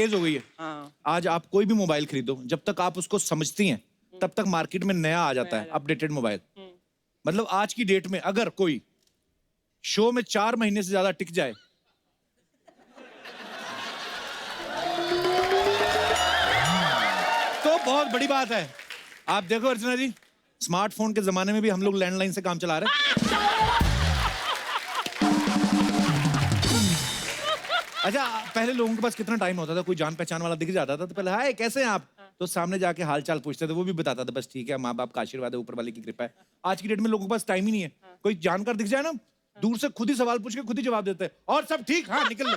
तेज हो गई है। आज आप कोई भी मोबाइल खरीदो, जब तक आप उसको समझती हैं तब तक मार्केट में नया आ जाता है अपडेटेड मोबाइल। मतलब आज की डेट में अगर कोई शो में 4 महीने से ज्यादा टिक जाए तो बहुत बड़ी बात है। आप देखो अर्चना जी, स्मार्टफोन के जमाने में भी हम लोग लैंडलाइन से काम चला रहे हैं। अच्छा, पहले लोगों के पास कितना टाइम होता था, कोई जान पहचान वाला दिख जाता था तो पहले हाय कैसे हैं आप, तो सामने जाके हाल चाल पूछते थे, वो भी बताता था बस ठीक है, माँ बाप का आशीर्वाद है, ऊपर वाले की कृपा है। आज की डेट में लोगों के पास टाइम ही नहीं है। कोई जानकार दिख जाए ना, दूर से खुद ही सवाल पूछ के खुद ही जवाब देते हैं, और सब ठीक, हाँ निकल लो।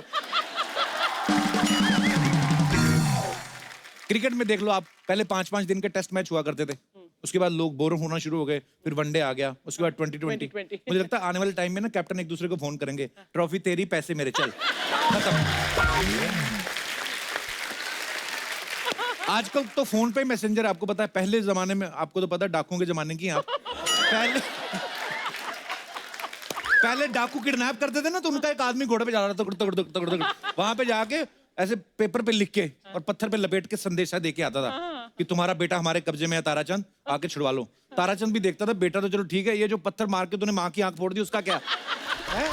क्रिकेट में देख लो आप, पहले 5-5 दिन के टेस्ट मैच हुआ करते थे, उसके बाद लोग बोर होना शुरू हो गए, फिर वनडे आ गया, उसके बाद 2020। मुझे लगता है आने वाले टाइम में ना कैप्टन एक दूसरे को फोन करेंगे, ट्रॉफी तेरी पैसे मेरे, चल खत्म। आजकल तो फोन पे मैसेंजर, आपको पता है पहले जमाने में, आपको तो पता है डाकुओं के जमाने की आप, पहले डाकू किडनैप करते थे ना, तो उनका एक आदमी घोड़े पे जा रहा था, वहां पे जाके ऐसे पेपर पे लिख के और पत्थर पे लपेट के संदेशा दे के आता था कि तुम्हारा बेटा हमारे कब्जे में है ताराचंद, आके छुड़वा लो। ताराचंद भी देखता था, बेटा तो चलो ठीक है, ये जो पत्थर मार के तूने माँ की आंख फोड़ दी उसका क्या है?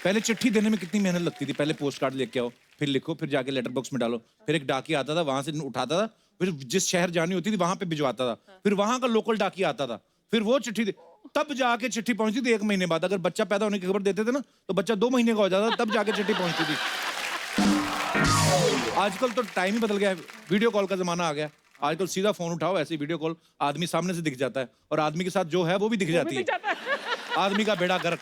पहले चिट्ठी देने में कितनी मेहनत लगती थी, पहले पोस्ट कार्ड लेके आओ, फिर लिखो, फिर जाके लेटर बॉक्स में डालो, फिर एक डाकिया आता था, वहां से उठाता था, फिर जिस शहर जानी होती थी वहां पे भिजवाता था, फिर वहां का लोकल डाकिया आता था, फिर वो चिट्ठी तब जाके चिट्ठी पहुंचती थी 1 महीने बाद। अगर बच्चा पैदा होने की खबर देते थे ना, तो बच्चा 2 महीने का हो जाता, तब जाके चिट्ठी पहुंचती थी। आजकल तो टाइम ही बदल गया है, वीडियो कॉल का जमाना आ गया। आजकल सीधा फोन उठाओ, ऐसे वीडियो कॉल, आदमी सामने से दिख जाता है, और आदमी के साथ जो है वो भी दिख जाती है, आदमी का बेड़ा गर्क।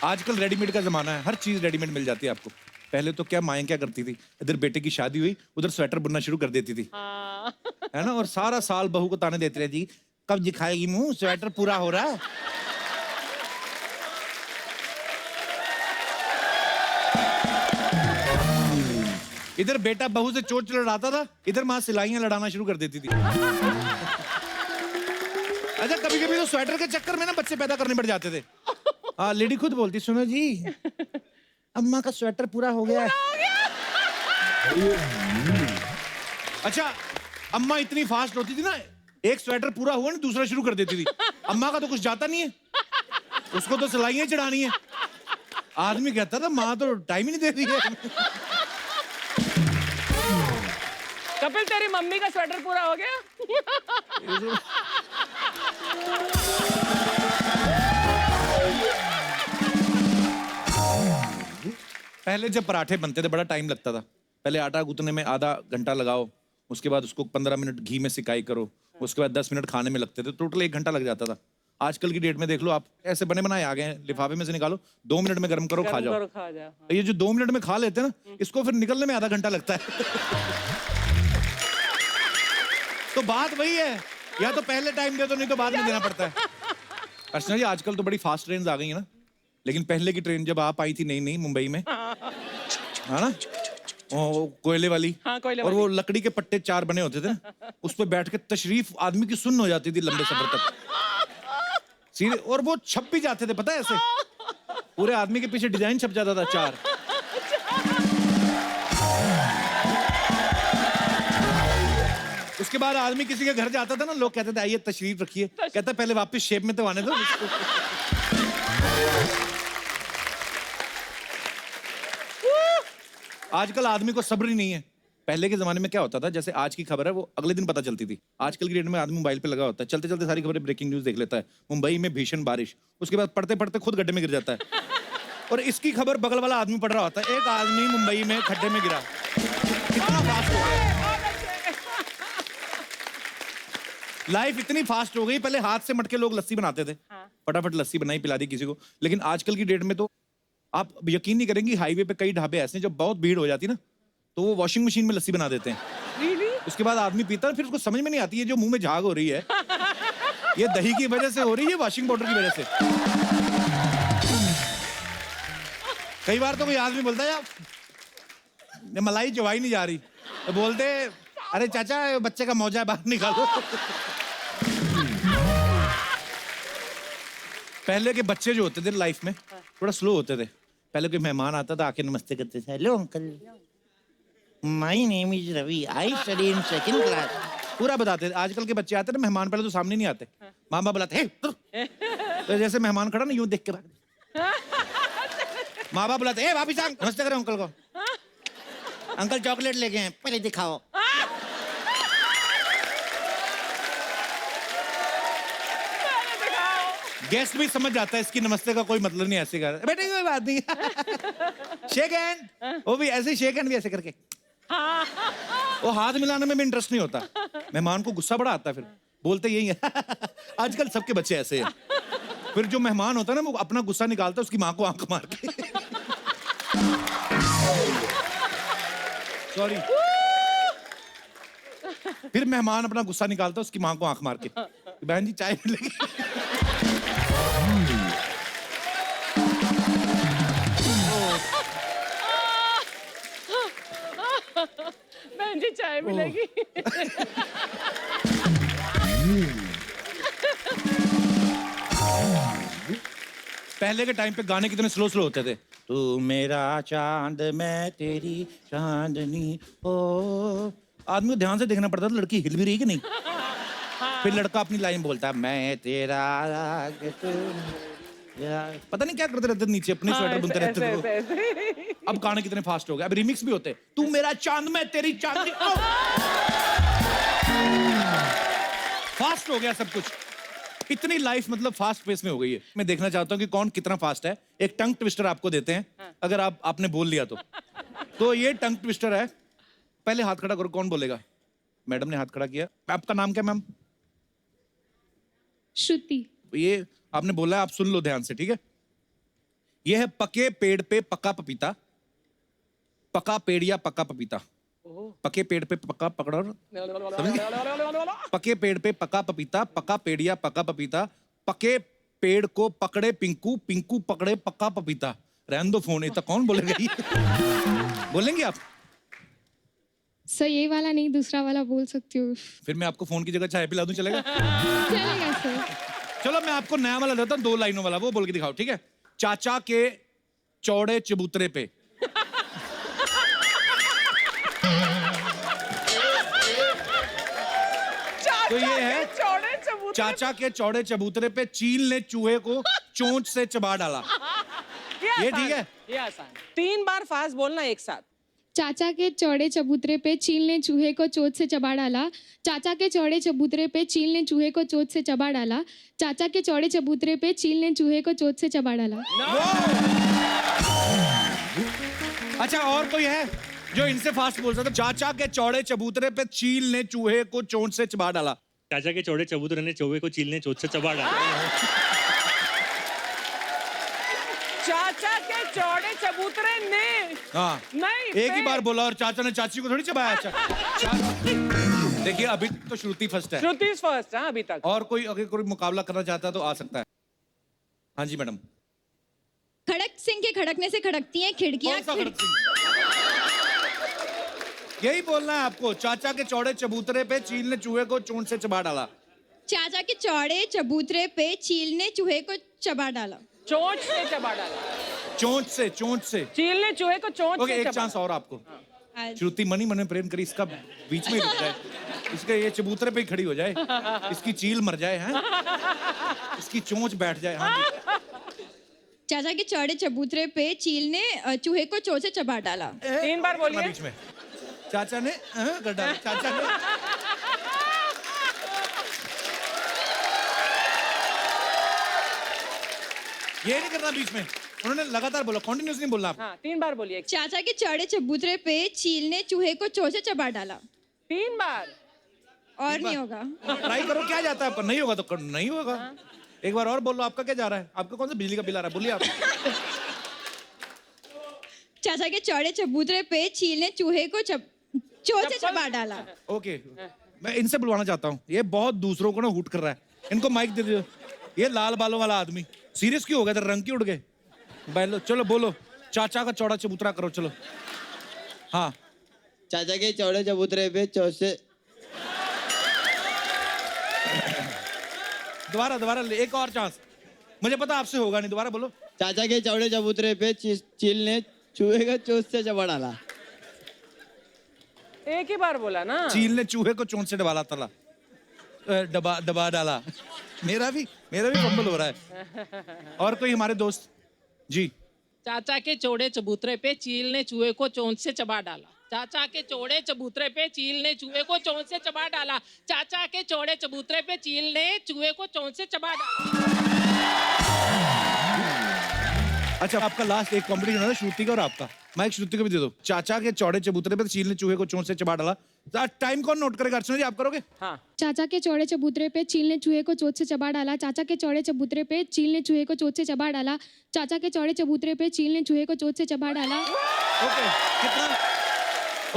आजकल रेडीमेड का जमाना है, हर चीज रेडीमेड मिल जाती है आपको। पहले तो क्या माएं क्या करती थी, इधर बेटे की शादी हुई, उधर स्वेटर बुनना शुरू कर देती थी, है ना, और सारा साल बहू को ताने देती रहती, कब दिखाएगी मुंह, स्वेटर पूरा हो रहा है। इधर बेटा बहू से चोट लड़ाता था, इधर माँ सिलाइयां लड़ाना शुरू कर देती थी। अच्छा, कभी कभी तो स्वेटर के चक्कर में ना बच्चे पैदा करने पड़ जाते थे। हाँ, लेडी खुद बोलती, सुनो जी अम्मा का स्वेटर पूरा हो गया है। अच्छा, अम्मा इतनी फास्ट होती थी ना, एक स्वेटर पूरा हुआ ना दूसरा शुरू कर देती थी। अम्मा का तो कुछ जाता नहीं है, उसको तो सिलाइयां चढ़ानी है। आदमी कहता था माँ तो टाइम ही नहीं दे रही है। कपिल, तेरी मम्मी का स्वेटर पूरा हो गया? पहले जब पराठे बनते थे बड़ा टाइम लगता था। पहले आटा गूंथने में आधा घंटा लगाओ, उसके बाद उसको 15 मिनट घी में सिकाई करो, उसके बाद 10 मिनट खाने में लगते थे, टोटल 1 घंटा लग जाता था। आजकल की डेट में देख लो आप, ऐसे बने बनाए आ गए हैं, लिफाफे में से निकालो, 2 मिनट में गर्म करो, खा जाओ। ये जो 2 मिनट में खा लेते हैं ना, इसको फिर निकलने में आधा घंटा लगता है। तो बात वही है, या तो पहले टाइम दे दो, नहीं तो बाद में देना पड़ता है। अर्चना जी, आजकल तो बड़ी फास्ट ट्रेन आ गई है ना, लेकिन पहले की ट्रेन जब आप आई थी नई मुंबई में, है ना, कोयले वाली, हाँ, कोयले और वाली। वो लकड़ी के पट्टे 4 बने होते थे ना, उस पर बैठ के तशरीफ आदमी की सुन्न हो जाती थी लंबे सफर तक सीधे, और वो छप भी जाते थे, पता है, ऐसे पूरे आदमी के पीछे डिजाइन छप जाता था 4। उसके बाद आदमी किसी के घर जाता था ना, लोग कहते थे आइए तशरीफ रखिए, कहता पहले वापस शेप में तो आने दो। आजकल आदमी को सब्र ही नहीं है। पहले के जमाने में क्या होता था, जैसे आज की खबर है वो अगले दिन पता चलती थी। आजकल की डेट में आदमी मोबाइल पे लगा होता है, चलते चलते सारी खबरें, ब्रेकिंग न्यूज देख लेता है, मुंबई में भीषण बारिश, उसके बाद पढ़ते पढ़ते खुद गड्ढे में गिर जाता है, और इसकी खबर बगल वाला आदमी पढ़ रहा होता है, एक आदमी मुंबई में खड्डे में गिरा। कितना फास्ट हो गया, लाइफ इतनी फास्ट हो गई। पहले हाथ से मटके लोग लस्सी बनाते थे, फटाफट लस्सी बनाई पिला दी किसी को, लेकिन आजकल की डेट में तो आप यकीन नहीं करेंगे, हाईवे पे कई ढाबे ऐसे हैं जब बहुत भीड़ हो जाती है ना, तो वो वॉशिंग मशीन में लस्सी बना देते हैं। उसके बाद आदमी पीता है, फिर उसको समझ में नहीं आती है जो मुंह में झाग हो रही है, ये दही की वजह से हो रही है, वॉशिंग पाउडर की वजह से। कई बार तो कोई आदमी बोलता है यार मलाई चबाई नहीं जा रही, तो बोलते अरे चाचा बच्चे का मौजा बाहर निकालो। पहले के बच्चे जो होते थे लाइफ में, थोड़ा स्लो होते थे। पहले कोई मेहमान आता था आके नमस्ते करते थे, hello uncle, my name is Ravi, I study in second class, पूरा बताते थे। आजकल के बच्चे आते हैं ना, मेहमान पहले तो सामने नहीं आते, माँ बाप बुलाते, हे तो जैसे मेहमान खड़ा ना यूं देख के भाग, माँ बाप बुलाते, हे वापिस आ, नमस्ते करो अंकल को, अंकल चॉकलेट लेके हैं, पहले दिखाओ। गेस्ट भी समझ जाता है इसकी नमस्ते का कोई मतलब नहीं, ऐसे कर बेटे कोई बात नहीं, शेक हैंड, वो भी ऐसे शेक हैंड भी ऐसे करके, वो हाथ मिलाने में भी इंटरेस्ट नहीं होता। मेहमान को गुस्सा बड़ा आता है, फिर बोलते यही है। आजकल सबके बच्चे ऐसे हैं। फिर जो मेहमान होता है ना, वो अपना गुस्सा निकालता है उसकी माँ को आंख मार के। सॉरी। फिर मेहमान अपना गुस्सा निकालता है उसकी माँ को आंख मार के, बहन जी चाय मिलेगी। बहन जी चाय मिलेगी। पहले के टाइम पे गाने कितने स्लो स्लो होते थे। तू मेरा चांद मैं तेरी चांदनी हो, आदमी को ध्यान से देखना पड़ता था लड़की हिल भी रही कि नहीं। फिर लड़का अपनी लाइन बोलता है, मैं तेरा पता नहीं क्या करते रहते थे, नीचे अपनी स्वेटर बुनते रहते थे। अब गाने कितने फास्ट हो गए, अब रिमिक्स भी होते, तू मेरा चांद मैं तेरी चांदनी। फास्ट हो गया सब कुछ, इतनी लाइफ मतलब फास्ट पेस में हो गई है। मैं देखना चाहता हूँ कि कौन कितना फास्ट है। एक टंग ट्विस्टर आपको देते हैं, अगर आपने बोल लिया तो ये टंग ट्विस्टर है। पहले हाथ खड़ा करो, कौन बोलेगा? मैडम ने हाथ खड़ा किया। आपका नाम क्या मैम? श्रुति। ये आपने बोला है, आप सुन लो ध्यान से, ठीक है? ये है पके पेड़ पे पका पपीता, पका पेड़ या पका पपीता। पके पेड़ पे पका पकड़ो, पके पेड़ पे पका पपीता, पका पेड़ या पका पपीता, पके पेड़ को पकड़े पिंकू, पिंकू पकड़े पका पपीता। रहने दो फोन, इतना कौन बोलेगा ये? बोलेंगे आप? सर ये वाला नहीं, दूसरा वाला बोल सकती हूँ। फिर मैं आपको फोन की जगह चाय पिला दूं, चलेगा? चलेगा सर। चलो मैं आपको नया वाला देता हूँ, 2 लाइनों वाला, वो बोल के दिखाओ, ठीक है? चाचा के चौड़े चबूतरे पे। तो ये है, चाचा के चौड़े चबूतरे पे चील ने चूहे को चोंच से चबा डाला। ये ठीक है? ये आसान। 3 बार फास्ट बोलना एक साथ। चाचा के चौड़े चबूतरे पे चील ने चूहे को चोंच से चबा डाला। चाचा के चौड़े चबूतरे पे चील ने चूहे को चोंच से चबा डाला। चाचा के चौड़े चबूतरे पे चील ने चूहे को चोंच से चबा डाला। अच्छा, और कोई है जो इनसे फास्ट बोल सकता? चाचा के चौड़े चबूतरे पे चील ने चूहे को चोंच से चबा डाला। चाचा के चौड़े चबूतरे ने चौहे को चील ने चोंच से चबा डाला। चाचा के चौड़े चबूतरे ने, हाँ नहीं एक ही बार बोला, और चाचा ने चाची को थोड़ी चबाया। देखिए अभी तो श्रुति फर्स्ट है। श्रुति फर्स्ट है अभी तक। और कोई अगर कोई मुकाबला करना चाहता है तो आ सकता है। हाँ जी मैडम। खड़क सिंह के खड़कने से खड़कती हैं खिड़कियां। कौन सा खड़क सिंह? यही बोलना है आपको। चाचा के चौड़े चबूतरे पे चील ने चूहे को चोंच से चबा डाला। चाचा के चौड़े चबूतरे पे चील ने चूहे को चबा डाला। चोंच से चबा डाला। चोंच से, चोंच से। चील ने चूहे को चोंच ओके, से एक चबा। चांस और आपको। आज श्रुति मनी मन में प्रेम करी, इसका बीच में ही रुक जाए, इसके ये चबूतरे पे ही खड़ी हो जाए, इसकी चील मर जाए, हैं? इसकी चोंच बैठ जाए। हाँ जी। चाचा के चौड़े चबूतरे पे चील ने चूहे को चोंच से चबा डाला। 3 बार बोलिए। बीच में चाचा ने कर डाला। चाचा ने ये नहीं करना बीच में, उन्होंने लगातार बोला, कॉन्टिन्यूस नहीं बोलना। हाँ 3 बार बोलिए। चाचा के चौड़े चबूतरे पे चील ने चूहे को चोंच से चबा डाला। 3 बार। और नहीं होगा। ट्राई करो, क्या जाता है आपका? नहीं होगा तो नहीं होगा। एक बार और बोलो। आपका क्या जा रहा है? आपका कौन सा बिजली का बिल आ रहा है? बोलिए आप। चाचा के चौड़े चबूतरे पे चील ने चूहे को चोंच से चबा डाला। ओके, मैं इनसे बुलवाना चाहता हूँ, ये बहुत दूसरों को ना हुट कर रहा है। इनको माइक दे दो। ये लाल बालों वाला आदमी सीरियस क्यों हो गया? रंग क्यों उड़ गए? बैलो, चलो बोलो। चाचा का चौड़ा चबूतरा करो, चलो। हाँ। चाचा के चौड़े चबूतरे पे चोंच से। दोबारा एक और चांस। मुझे पता आपसे होगा नहीं, दोबारा बोलो। चाचा के चौड़े चबूतरे पे चील ने चूहे को चोंच से चबा डाला। एक ही बार बोला ना। चील ने चूहे को चोंच से डबाला तला दबा डाला। मेरा भी फंबल हो रहा है। और कोई हमारे दोस्त जी। चाचा के चौड़े चबूतरे पे चील ने चूहे को चोंच से चबा डाला। चाचा के चौड़े चबूतरे पे चील ने चूहे को चोंच से चबा डाला। चाचा के चौड़े चबूतरे पे चील ने चूहे को चोंच से चबा डाला। अच्छा, आपका लास्ट एक कॉम्पिटिशन है श्रुति का और आपका। माइक श्रुति को भी दे दो। चाचा के चौड़े चबूतरे पे चील ने चूहे को चोंच से चबा डाला। टाइम कौन नोट करेगा? अर्चना जी आप करोगे? हाँ। चाचा के चौड़े चबूतरे पे चील ने चूहे को चोंच से चबा डाला। चाचा के चौड़े चबूतरे पे चील ने चूहे को चोंच से चबा डाला। चाचा के चौड़े चबूतरे पे चील ने चूहे को चोंच से चबा डाला। ओके, कितना?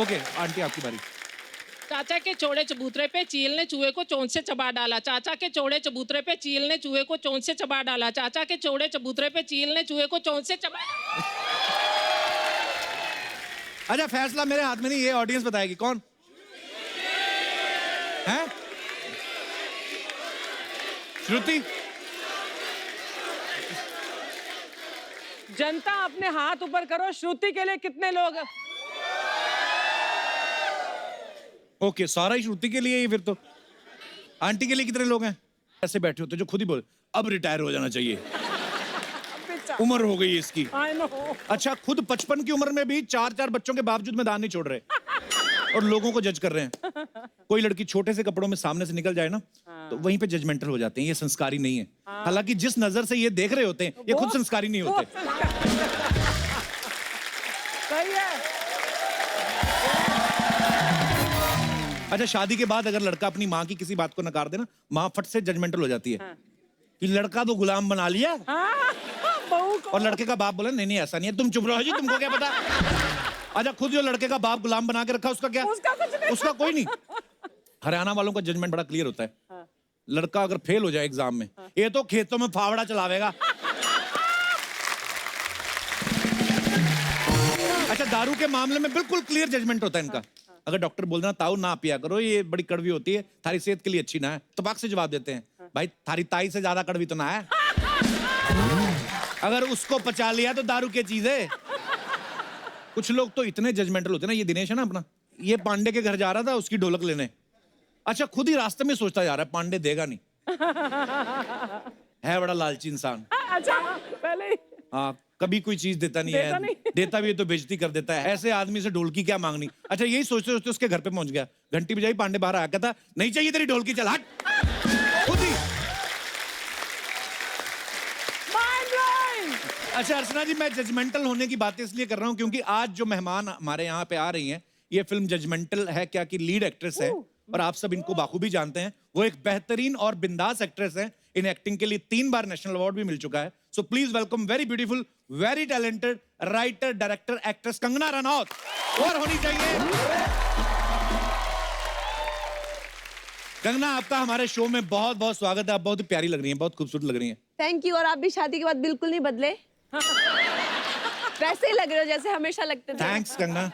ओके आंटी आपकी बारी। चाचा के चौड़े चबूतरे पे चील ने चूहे को चोंच से चबा डाला। चाचा के चौड़े चबूतरे पे चील ने चूहे को चोंच से चबा डाला। चाचा के चौड़े चबूतरे पे चील ने चूहे को चोंच से चबा डाला। अच्छा, फैसला मेरे हाथ में नहीं, ये ऑडियंस बताएगी। कौन है? श्रुति। जनता अपने हाथ ऊपर करो। श्रुति के लिए कितने लोग? ओके, सारा ही श्रुति के लिए ही फिर तो। आंटी के लिए कितने लोग हैं? ऐसे बैठे होते जो खुद ही बोले अब रिटायर हो जाना चाहिए, उम्र हो गई है इसकी। I know। अच्छा, खुद 55 की उम्र में भी 4 बच्चों के बावजूद मैदान नहीं छोड़ रहे और लोगों को जज कर रहे हैं। कोई लड़की छोटे से कपड़ों में सामने से निकल जाए ना, तो वहीं पे जजमेंटल हो जाते हैं, ये संस्कारी नहीं है। हालांकि जिस नजर से ये देख रहे होते हैं, ये खुद संस्कारी नहीं होते। सही है। अच्छा, शादी के बाद अगर लड़का अपनी माँ की किसी बात को नकार दे ना, माँ फट से जजमेंटल हो जाती है कि लड़का तो गुलाम बना लिया। बहू को। और लड़के का बाप बोला नहीं नहीं ऐसा नहीं है, तुम चुप रहो जी, तुमको क्या पता। अच्छा, खुद जो लड़के का बाप गुलाम बना के रखा उसका क्या? उसका कुछ नहीं। उसका कोई नहीं। हरियाणा वालों का जजमेंट बड़ा क्लियर होता है। लड़का अगर फेल हो जाए एग्जाम में, ये तो खेतों में फावड़ा चलावेगा। अच्छा, दारू के मामले में बिल्कुल क्लियर जजमेंट होता है इनका। अगर डॉक्टर बोल देना ताऊ ना पिया करो, ये बड़ी कड़वी होती है, थारी सेहत के लिए अच्छी ना है, तबाक से जवाब देते हैं भाई थारी ताई से ज्यादा कड़वी तो ना है। अगर उसको पचा लिया तो दारू की चीज है। कुछ लोग तो इतने जजमेंटल होते हैं ना। ये दिनेश है ना अपना, ये पांडे के घर जा रहा था उसकी ढोलक लेने। अच्छा, खुद ही रास्ते में सोचता जा रहा है पांडे देगा नहीं। है बड़ा लालची इंसान। अच्छा, पहले ही। हाँ, कभी कोई चीज देता नहीं है, देता भी है तो बेइज्जती कर देता है। ऐसे आदमी से ढोलकी क्या मांगनी। अच्छा, यही सोचते सोचते उसके घर पे पहुंच गया, घंटी बजाई, पांडे बाहर आया, कहता नहीं चाहिए तेरी ढोलकी, चल हट। खुद ही। अच्छा अर्चना जी, मैं जजमेंटल होने की बातें इसलिए कर रहा हूं क्योंकि आज जो मेहमान हमारे यहाँ पे आ रही हैं, ये फिल्म जजमेंटल है क्या की लीड एक्ट्रेस है और आप सब इनको बाखूबी जानते हैं। वो एक बेहतरीन और बिंदास एक्ट्रेस है। इन एक्टिंग के लिए 3 बार नेशनल अवार्ड भी मिल चुका है। So please welcome very beautiful, very talented writer, director, actress Kangana Ranaut. और होनी चाहिए। कंगना, आपका हमारे शो में बहुत बहुत स्वागत है। आप बहुत ही प्यारी लग रही हैं, बहुत खूबसूरत लग रही हैं। Thank you. और आप भी शादी के बाद बिल्कुल नहीं बदले। वैसे ही लग रहे हो जैसे हमेशा लगते थे। थैंक्स कंगना।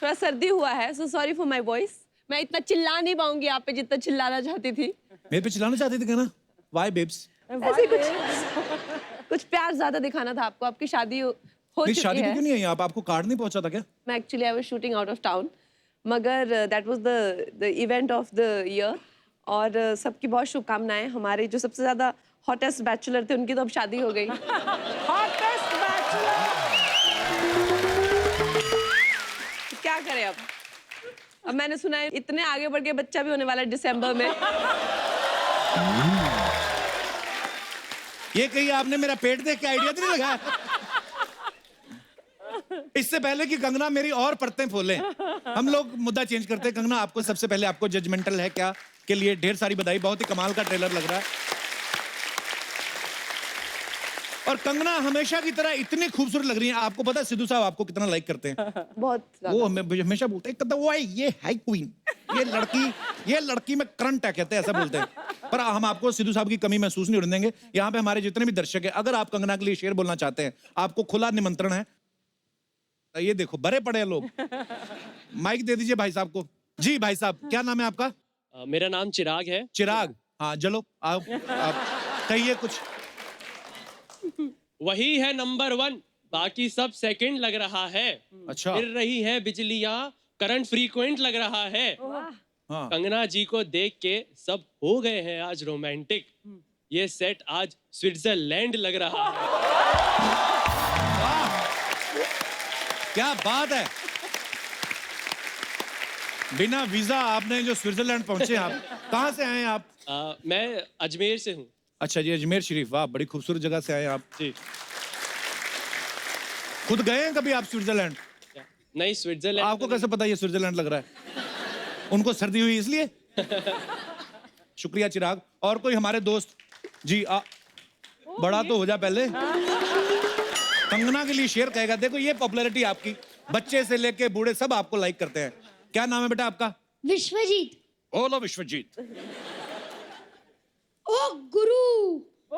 थोड़ा सर्दी हुआ है, so sorry for my voice. मैं इतना चिल्ला नहीं पाऊंगी आप पे जितना चिल्लाना चाहती थी। मेरे पे चिल्लाना चाहती थी कंगना? Why babes? ऐसे कुछ प्यार ज्यादा दिखाना था आपको। आपकी शादी हो नहीं, चुकी शादी है। पे क्यों नहीं आई आप? आपको कार्ड नहीं पहुंचा था क्या? मैं actually I was shooting out of town, मगर that was the event of the year. और सबकी बहुत शुभकामनाएं। हमारे जो सबसे ज्यादा हॉटेस्ट बैचलर थे उनकी तो अब शादी हो गई। Hottest bachelor. क्या करें अब मैंने सुना है इतने आगे बढ़ के बच्चा भी होने वाला है दिसंबर में। ये कहीं आपने मेरा पेट देख के आइडिया तो नहीं लगाया? इससे पहले कि कंगना मेरी और परतें खोले, हम लोग मुद्दा चेंज करते हैं। कंगना, आपको सबसे पहले आपको जजमेंटल है क्या के लिए ढेर सारी बधाई। बहुत ही कमाल का ट्रेलर लग रहा है। और कंगना हमेशा की तरह इतनी खूबसूरत लग रही है। आपको पता है सिद्धू साहब आपको कितना लाइक करते हैं? बहुत वो हमेशा बोलते हैं वो है ये है क्वीन, ये लड़की में करंट है, कहते हैं ऐसा बोलते हैं। पर हम आपको सिद्धू साहब की कमी महसूस नहीं होने देंगे। यहाँ पे हमारे जितने भी दर्शक हैं, अगर आप कंगना के लिए शेर बोलना चाहते हैं, आपको खुला निमंत्रण है। ये देखो बड़े पड़े हैं लोग। माइक दे दीजिए भाई साहब को। जी भाई साहब, क्या नाम है आपका? मेरा नाम चिराग है। चिराग, हाँ चलो आप कहिए कुछ। वही है नंबर 1, बाकी सब सेकंड लग रहा है। अच्छा गिर रही है बिजलियां, करंट फ्रीक्वेंट लग रहा है। हाँ कंगना जी को देख के सब हो गए हैं आज रोमांटिक। ये सेट आज स्विट्जरलैंड लग रहा है। क्या बात है, बिना वीजा आपने जो स्विट्जरलैंड पहुंचे। आप कहाँ से आए हैं आप? मैं अजमेर से हूँ। अच्छा जी, अजमेर शरीफ, वाह बड़ी खूबसूरत जगह से आए हैं आप। जी। खुद गए हैं कभी आप स्विट्जरलैंड? नहीं, स्विट्जरलैंड आपको कैसे पता ये स्विट्जरलैंड लग रहा है? उनको सर्दी हुई इसलिए? शुक्रिया चिराग। और कोई हमारे दोस्त जी बड़ा तो हो जा पहले। कंगना के लिए शेर कहेगा। देखो ये पॉपुलैरिटी आपकी, बच्चे से लेके बूढ़े सब आपको लाइक करते हैं। क्या नाम है बेटा आपका? विश्वजीत। बोलो विश्वजीत। ओ गुरु,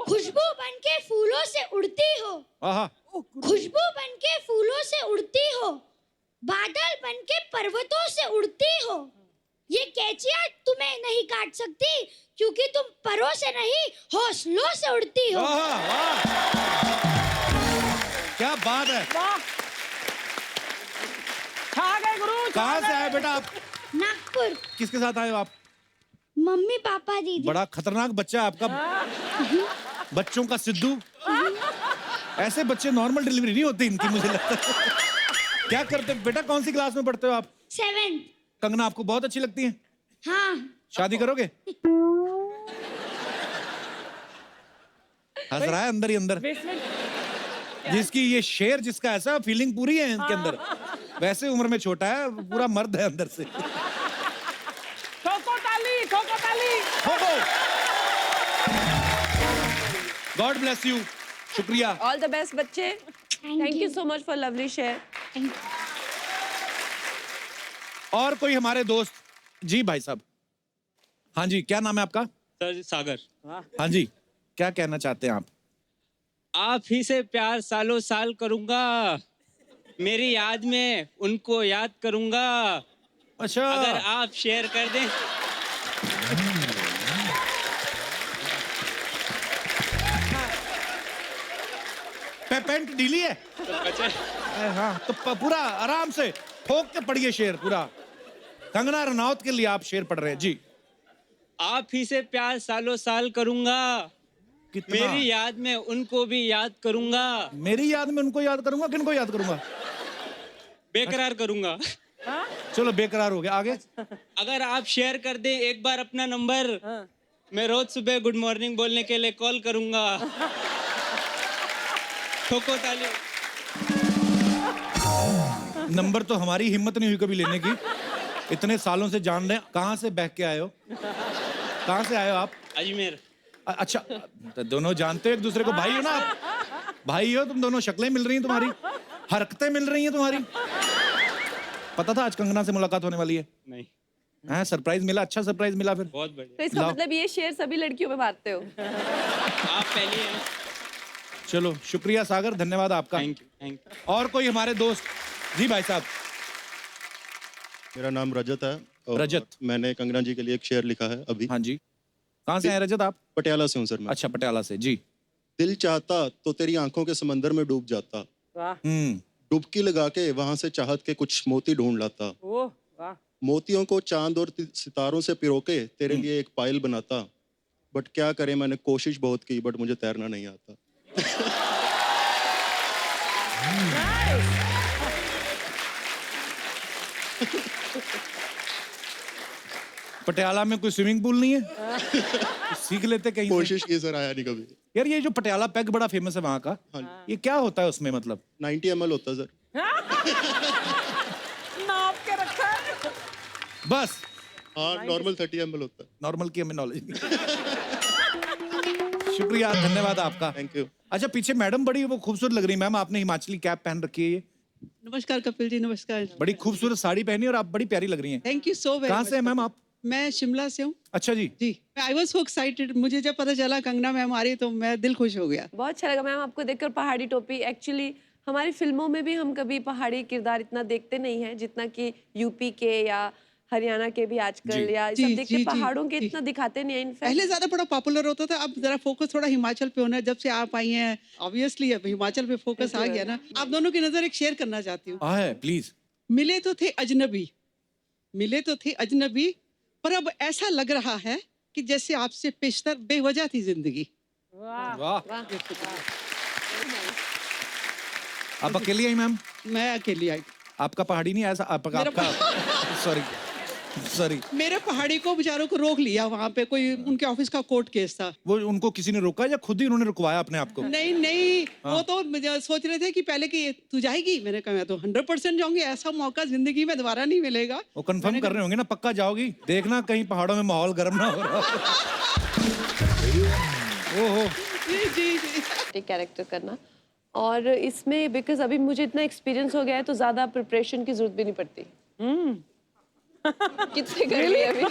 खुशबू बनके फूलों से उड़ती हो, आहा, खुशबू बनके फूलों से उड़ती हो, बादल बनके पर्वतों से उड़ती हो। ये कैचियां तुम्हें नहीं काट सकती क्योंकि तुम परों से नहीं हौसलों से उड़ती हो। आहा, वाह क्या बात है। वाह, छा गए गुरु। कहाँ से आए बेटा आप? नागपुर। किसके साथ आए हो आप? मम्मी पापा दीदी। बड़ा खतरनाक बच्चा है आपका, बच्चों का सिद्धू। ऐसे बच्चे नॉर्मल डिलीवरी नहीं होती इनकी, मुझे लगता है। क्या करते बेटा, कौन सी क्लास में पढ़ते हो आप? 7th। कंगना आपको बहुत अच्छी लगती है? हाँ। शादी करोगे? हंस रहा है अंदर ही अंदर। जिसकी ये शेर, जिसका ऐसा फीलिंग पूरी है इनके अंदर, वैसे उम्र में छोटा है, पूरा मर्द है अंदर से। ठोको ताली, ठोको ताली। God bless you. शुक्रिया। ऑल द बेस्ट बच्चे। Thank you so much for lovely share. और कोई हमारे दोस्त जी? भाई साहब, हाँ जी, क्या नाम है आपका? सर सागर। हाँ जी, क्या कहना चाहते हैं आप? आप ही से प्यार सालों साल करूंगा, मेरी याद में उनको याद करूंगा। अच्छा, अगर आप शेयर कर दें। पेंट ढीली है तो हाँ, तो पूरा आराम से ठोक के पढ़िए शेर पूरा। कंगना रनौत के लिए आप शेर पढ़ रहे हैं जी। आप ही से प्यार सालों साल करूंगा, कितना? मेरी याद में उनको भी याद करूंगा। मेरी याद में उनको याद करूंगा, किनको याद करूंगा? बेकरार करूंगा। चलो बेकरार हो गया, आगे। अगर आप शेयर कर दें एक बार अपना नंबर, मैं रोज सुबह गुड मॉर्निंग बोलने के लिए कॉल करूंगा। ठोको ताली। नंबर तो हमारी हिम्मत नहीं हुई कभी लेने की, इतने सालों से जान रहे हैं। कहाँ से बह के आए हो? कहाँ से आए हो आप? अजमेर। अच्छा, तो दोनों जानते हो एक दूसरे को, भाई हो ना आप? भाई हो तुम दोनों, शक्लें मिल रही हैं तुम्हारी, हरकतें मिल रही हैं तुम्हारी। पता था आज कंगना से मुलाकात होने वाली है? नहीं। हाँ, सरप्राइज मिला, अच्छा सरप्राइज मिला फिर। बहुत बढ़िया। तो इसका लाओ। मतलब ये शेर सभी लड़कियों में बांटते हो? आप पहली हैं। चलो शुक्रिया सागर, धन्यवाद आपका। Thank you, thank you. और कोई हमारे दोस्त जी? भाई साहब। मेरा नाम रजत है और रजत। मैंने कंगना जी के लिए एक शेर लिखा है अभी। हाँ जी, कहाँ से आए रजत आप? पटियाला से हूँ सर मैं। अच्छा, पटियाला से जी। दिल चाहता तो तेरी आंखों के समंदर में डूब जाता, वाह, डुबकी लगा के वहां से चाहत के कुछ मोती ढूंढ लाता, ओह वाह। मोतियों को चांद और सितारों से पिरोके तेरे लिए एक पायल बनाता। बट क्या करे, मैंने कोशिश बहुत की बट मुझे तैरना नहीं आता। पटियाला में कोई स्विमिंग पूल नहीं है? सीख लेते कहीं से। कोशिश की सर, आया नहीं कभी। यार ये जो पटियाला पैग बड़ा फेमस है वहाँ का, ये क्या होता है उसमें? मतलब 90 ml होता है सर। नाप के रखा है। बस हाँ, नॉर्मल 30 ml होता है। नॉर्मल की हमें नॉलेज नहीं। शुक्रिया, धन्यवाद आपका। Thank you. अच्छा, पीछे मैडम बड़ी वो खूबसूरत लग रही है। मैम, आपने हिमाचली कैप पहन रखी है, ये नमस्कार कपिल जी। नमस्कार। बड़ी खूबसूरत साड़ी पहनी और आप बड़ी प्यारी लग रही हैं। Thank you so very much. कहाँ से हैं मैम आप? मैं शिमला से हूँ। अच्छा जी। जी, आई वाज सो एक्साइटेड, मुझे जब पता चला कंगना मैम आ रही तो मैं दिल खुश हो गया। बहुत अच्छा लगा मैम आपको देखकर पहाड़ी टोपी। एक्चुअली हमारी फिल्मों में भी हम कभी पहाड़ी किरदार इतना देखते नहीं हैं जितना कि यूपी के या हरियाणा के भी आजकल, जी। या जी, सब देखते जी, पहाड़ों के जी। इतना दिखाते नहीं है इनफैक्ट। पहले ज्यादा बड़ा पॉपुलर होता था, अब जरा फोकस थोड़ा हिमाचल पे होना है। जब से आप आई हैं, ऑब्वियसली अब हिमाचल पे फोकस आ गया ना। आप दोनों की नजर एक शेयर करना चाहती हूँ। हाँ है, प्लीज। मिले तो थे अजनबी, मिले तो थे अजनबी, पर अब ऐसा लग रहा है कि जैसे आपसे पेशतर बेवजह थी जिंदगी। वाह। आप अकेली आई मैम? मैं अकेली आई। आपका पहाड़ी नहीं ऐसा आपका सॉरी सॉरी मेरे पहाड़ी को बेचारों को रोक लिया वहाँ पे, कोई उनके ऑफिस का कोर्ट केस था। वो उनको किसी ने रोका या खुद ही उन्होंने रुकवाया अपने आप को? नहीं नहीं, वो तो मुझे सोच रहे थे कि पहले कि तू जाएगी, मैंने कहा मैं तो 100% जाऊंगी, ऐसा मौका जिंदगी में दोबारा नहीं मिलेगा। वो कंफर्म कर रहे होंगे ना, पक्का जाओगी? देखना कहीं पहाड़ों में माहौल गर्म ना हो रहा हो। ओहो। जी जी जी। कैरेक्टर करना, और इसमें बिकॉज अभी मुझे इतना एक्सपीरियंस हो गया है तो ज्यादा प्रिपरेशन की जरूरत भी नहीं पड़ती। कितने कर लिए अभी।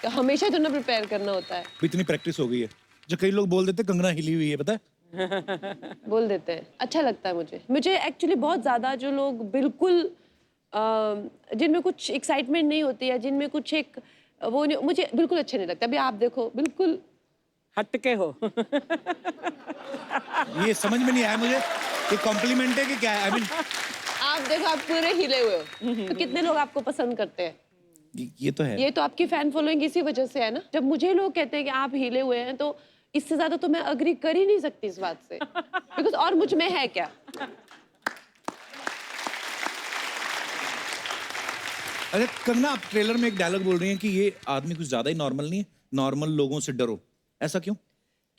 हमेशा तो ना प्रिपेयर करना होता है। इतनी प्रैक्टिस हो गई है जो कई लोग बोल देते कंगना हिली हुई है, पता है? बोल देते हैं, अच्छा लगता है मुझे एक्चुअली बहुत ज्यादा जो लोग बिल्कुल जिनमें कुछ एक्साइटमेंट नहीं होती है, जिनमें कुछ एक वो नहीं, मुझे बिल्कुल अच्छे नहीं लगता। अभी आप देखो, बिल्कुल हटके हो। ये समझ में नहीं आया मुझे, ये कॉम्प्लीमेंट है कि क्या है? आई मीन आप देखो, आप पूरे हिले हुए हो, तो कितने लोग आपको पसंद करते हैं? ये तो है। ये तो आपकी फैन फॉलोइंग इसी वजह से है ना। जब मुझे लोग कहते हैं कि आप हिले हुए हैं, तो इससे ज्यादा तो मैं अग्री कर ही नहीं सकती इस बात से, बिकॉज और मुझ में है क्या। अरे कंगना, आप ट्रेलर में एक डायलॉग बोल रही हैं कि ये आदमी कुछ ज्यादा ही नॉर्मल नहीं है, नॉर्मल लोगों से डरो, ऐसा क्यों?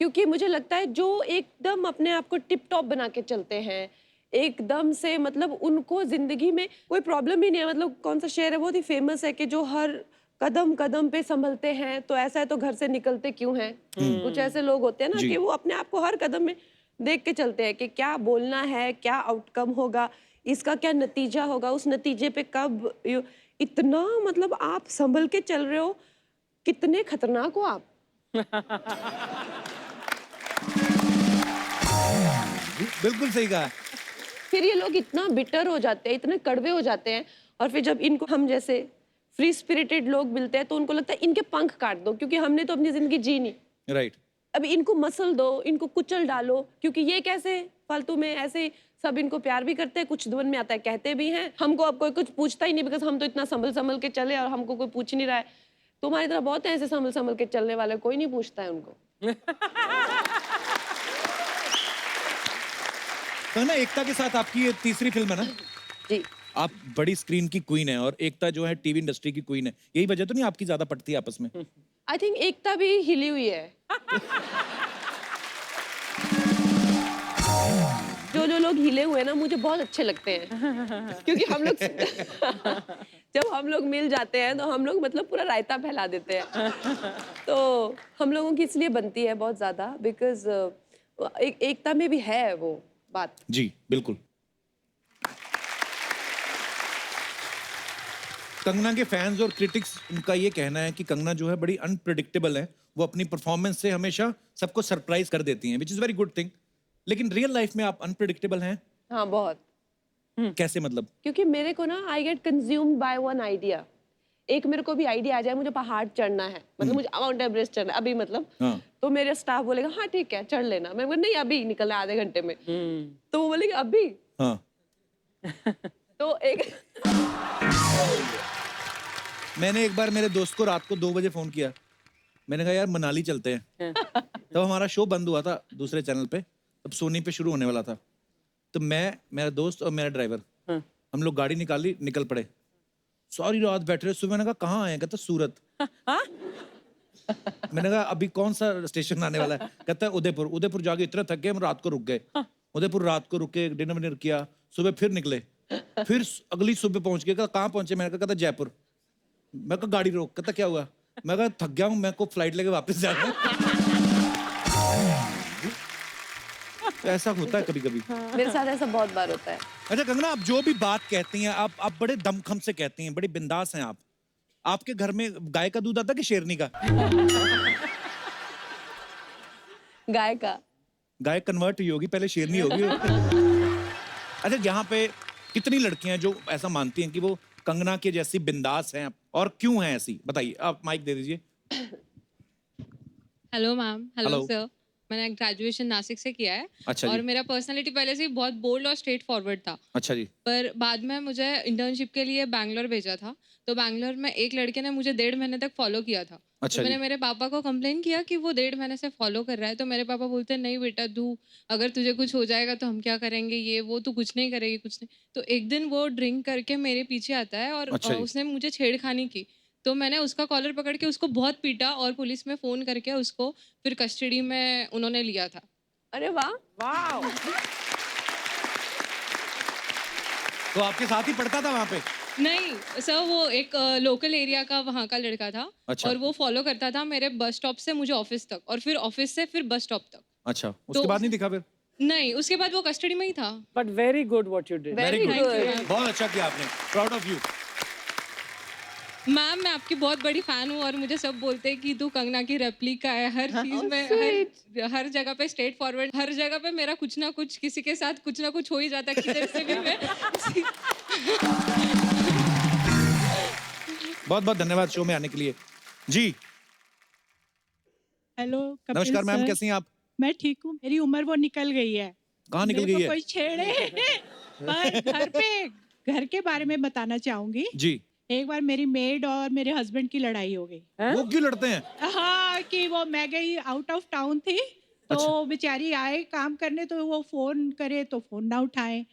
क्योंकि मुझे लगता है जो एकदम अपने आप को टिप टॉप बना के चलते हैं, एकदम से मतलब उनको जिंदगी में कोई प्रॉब्लम ही नहीं है। मतलब कौन सा शेर है बहुत ही फेमस है कि जो हर कदम कदम पे संभलते हैं, तो ऐसा है तो घर से निकलते क्यों हैं। कुछ ऐसे लोग होते हैं ना कि वो अपने आप को हर कदम में देख के चलते हैं कि क्या बोलना है, क्या आउटकम होगा, इसका क्या नतीजा होगा, उस नतीजे पे कब इतना मतलब आप संभल के चल रहे हो, कितने खतरनाक हो आप। बिल्कुल सही कहा। फिर ये लोग इतना बिटर हो जाते हैं, इतने कड़वे हो जाते हैं, और फिर जब इनको हम जैसे फ्री स्पिरिटेड लोग मिलते हैं तो उनको लगता है इनके पंख काट दो, क्योंकि हमने तो अपनी जिंदगी जी नहीं। राइट। अभी इनको मसल दो, इनको कुचल डालो, क्योंकि ये कैसे फालतू में ऐसे सब इनको प्यार भी करते हैं, कुछ मन में आता है कहते भी हैं। हमको अब कोई कुछ पूछता ही नहीं, बिकॉज हम तो इतना संभल संभल के चले और हमको कोई पूछ नहीं रहा है। तुम्हारी तरह बहुत है ऐसे संभल संभल के चलने वाले, कोई नहीं पूछता है उनको। तो ना, एकता के साथ आपकी ये तीसरी फिल्म है ना? जी। आप बड़ी स्क्रीन की क्वीन है और एकता जो है टीवी इंडस्ट्री की क्वीन है, यही वजह तो नहीं आपकी ज्यादा पटती है आपस में? आई थिंक एकता भी हिली हुई है। जो लोग हिले हुए हैं ना, मुझे बहुत अच्छे लगते हैं, क्योंकि हम लोग जब हम लोग मिल जाते हैं तो हम लोग मतलब पूरा रायता फैला देते हैं। तो हम लोगों की इसलिए बनती है बहुत ज्यादा, बिकॉज एकता में भी है वो बात। जी बिल्कुल। कंगना के फैंस और क्रिटिक्स, उनका ये कहना है कि कंगना जो है बड़ी अनप्रेडिक्टेबल है, वो अपनी परफॉर्मेंस से हमेशा सबको सरप्राइज कर देती हैं, which is very good thing. लेकिन रियल लाइफ में आप अनप्रेडिक्टेबल हैं? हाँ बहुत। कैसे मतलब? क्योंकि मेरे को ना I get consumed by one idea. एक मेरे को भी आइडिया आ जाए मुझे पहाड़ चढ़ना है, मतलब मुझे माउंट एवरेस्ट चढ़ना है अभी, मतलब हाँ। तो मेरे स्टाफ बोलेगा हाँ ठीक है चढ़ लेना। मैं बोला नहीं अभी निकलना है आधे घंटे में। तो वो बोलेगा अभी। हाँ। तो एक मैंने एक बार मेरे दोस्त को रात को 2 बजे फोन किया, मैंने कहा यार मनाली चलते हैं। तब हमारा शो बंद हुआ था दूसरे चैनल पे, तब सोनी पे शुरू होने वाला था। तो मैं, मेरा दोस्त और मेरा ड्राइवर, हम लोग गाड़ी निकाली, निकल पड़े। सारी रात बैठ रहे, सुबह मैंने कहा कहाँ आए? कहता सूरत। मैंने कहा अभी कौन सा स्टेशन आने वाला है? कहता है उदयपुर। उदयपुर जाके इतना थक गए हम, रात को रुक गए। उदयपुर रात को रुके, डिनर विनर किया, सुबह फिर निकले, फिर अगली सुबह पहुंच गए। कहाँ पहुंचे? मैंने कहा कहता जयपुर। मैं कहा गाड़ी रोक। कहता क्या हुआ? मैं कहा थक गया हूँ, मैं को फ्लाइट लेके वापस जाना है। तो ऐसा होता है कभी कभी। मेरे साथ ऐसा बहुत बार होता है। अच्छा कंगना, आप जो भी बात कहती हैं, आप बड़े दमखम से कहती हैं, बड़े बिंदास हैं आप। आपके घर में गाय का दूध आता कि शेरनी का? गाय का। गाय कन्वर्ट हुई होगी, पहले शेरनी होगी। अच्छा, यहाँ पे कितनी लड़कियां हैं जो ऐसा मानती हैं कि वो कंगना के जैसी बिंदास हैं, और क्यों हैं ऐसी? बताइए, आप माइक दे दीजिए। Hello ma'am, hello Hello. Sir. मैंने ग्रेजुएशन नासिक से किया है। अच्छा और जी। मेरा पर्सनालिटी पहले से ही बहुत बोल्ड और स्ट्रेट फॉरवर्ड था। अच्छा जी। पर बाद में मुझे इंटर्नशिप के लिए बैंगलोर भेजा था। तो बैंगलोर में एक लड़के ने मुझे 1.5 महीने तक फॉलो किया था। अच्छा तो मैंने जी। मेरे पापा को कंप्लेन किया कि वो 1.5 महीने से फॉलो कर रहा है। तो मेरे पापा बोलते हैं, नहीं बेटा, तू अगर तुझे कुछ हो जाएगा तो हम क्या करेंगे, ये वो, तू कुछ नहीं करेगी, कुछ नहीं। तो एक दिन वो ड्रिंक करके मेरे पीछे आता है और अच्छा जी। उसने मुझे छेड़खानी की। तो मैंने उसका कॉलर पकड़ के उसको बहुत पीटा और पुलिस में फ़ोन करके उसको फिर कस्टडी में उन्होंने लिया था। अरे वाह, वाह। तो आपके साथ ही पढ़ता था वहाँ पे? नहीं सर, वो एक लोकल एरिया का वहाँ का लड़का था। अच्छा। और वो फॉलो करता था मेरे बस स्टॉप से मुझे ऑफिस तक, और फिर ऑफिस से फिर बस स्टॉप तक। अच्छा, उसके बाद नहीं दिखा फिर? नहीं, उसके बाद वो कस्टडी में ही था। But very good what you did. Very good. Thank you, बहुत अच्छा किया आपने, प्राउड ऑफ यू। मैम मैं आपकी बहुत बड़ी फैन हूँ और मुझे सब बोलते हैं कि तू कंगना की रेप्लिका है हर चीज में, हर जगह पे स्ट्रेट फॉरवर्ड, हर जगह पे मेरा कुछ ना कुछ किसी के साथ कुछ ना कुछ हो ही जाता है, किधर से भी मैं। बहुत बहुत धन्यवाद शो में आने के लिए। जी हेलो कपिल नमस्कार मैम, सर। कैसी हैं आप? मैं ठीक हूँ। मेरी उम्र वो निकल गई है। कहाँ निकल मेरे गई को है? कोई छेड़े पर घर के बारे में बताना चाहूंगी। जी। एक बार मेरी मेड और मेरे हस्बैंड की लड़ाई हो गई। वो क्यों लड़ते हैं? हाँ, कि वो मैं गई आउट ऑफ टाउन थी, तो अच्छा। बेचारी आए काम करने, तो वो फोन करे तो फोन ना उठाए,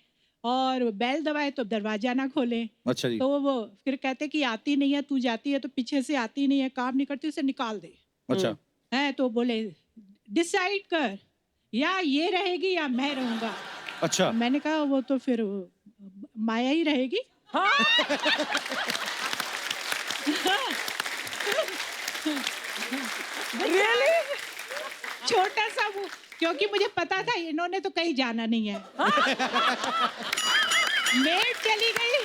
और बेल दबाए तो दरवाजा ना खोले। अच्छा जी। तो वो फिर कहते कि आती नहीं है, तू जाती है तो पीछे से आती नहीं है, काम नहीं करती, उसे निकाल दे। अच्छा। है तो बोले डिसाइड कर, या ये रहेगी या मैं रहूंगा। अच्छा। मैंने कहा वो तो फिर माया ही रहेगी। रियली? छोटा सा वो, क्योंकि मुझे पता था इन्होंने तो कहीं जाना नहीं है। मेड चली गई,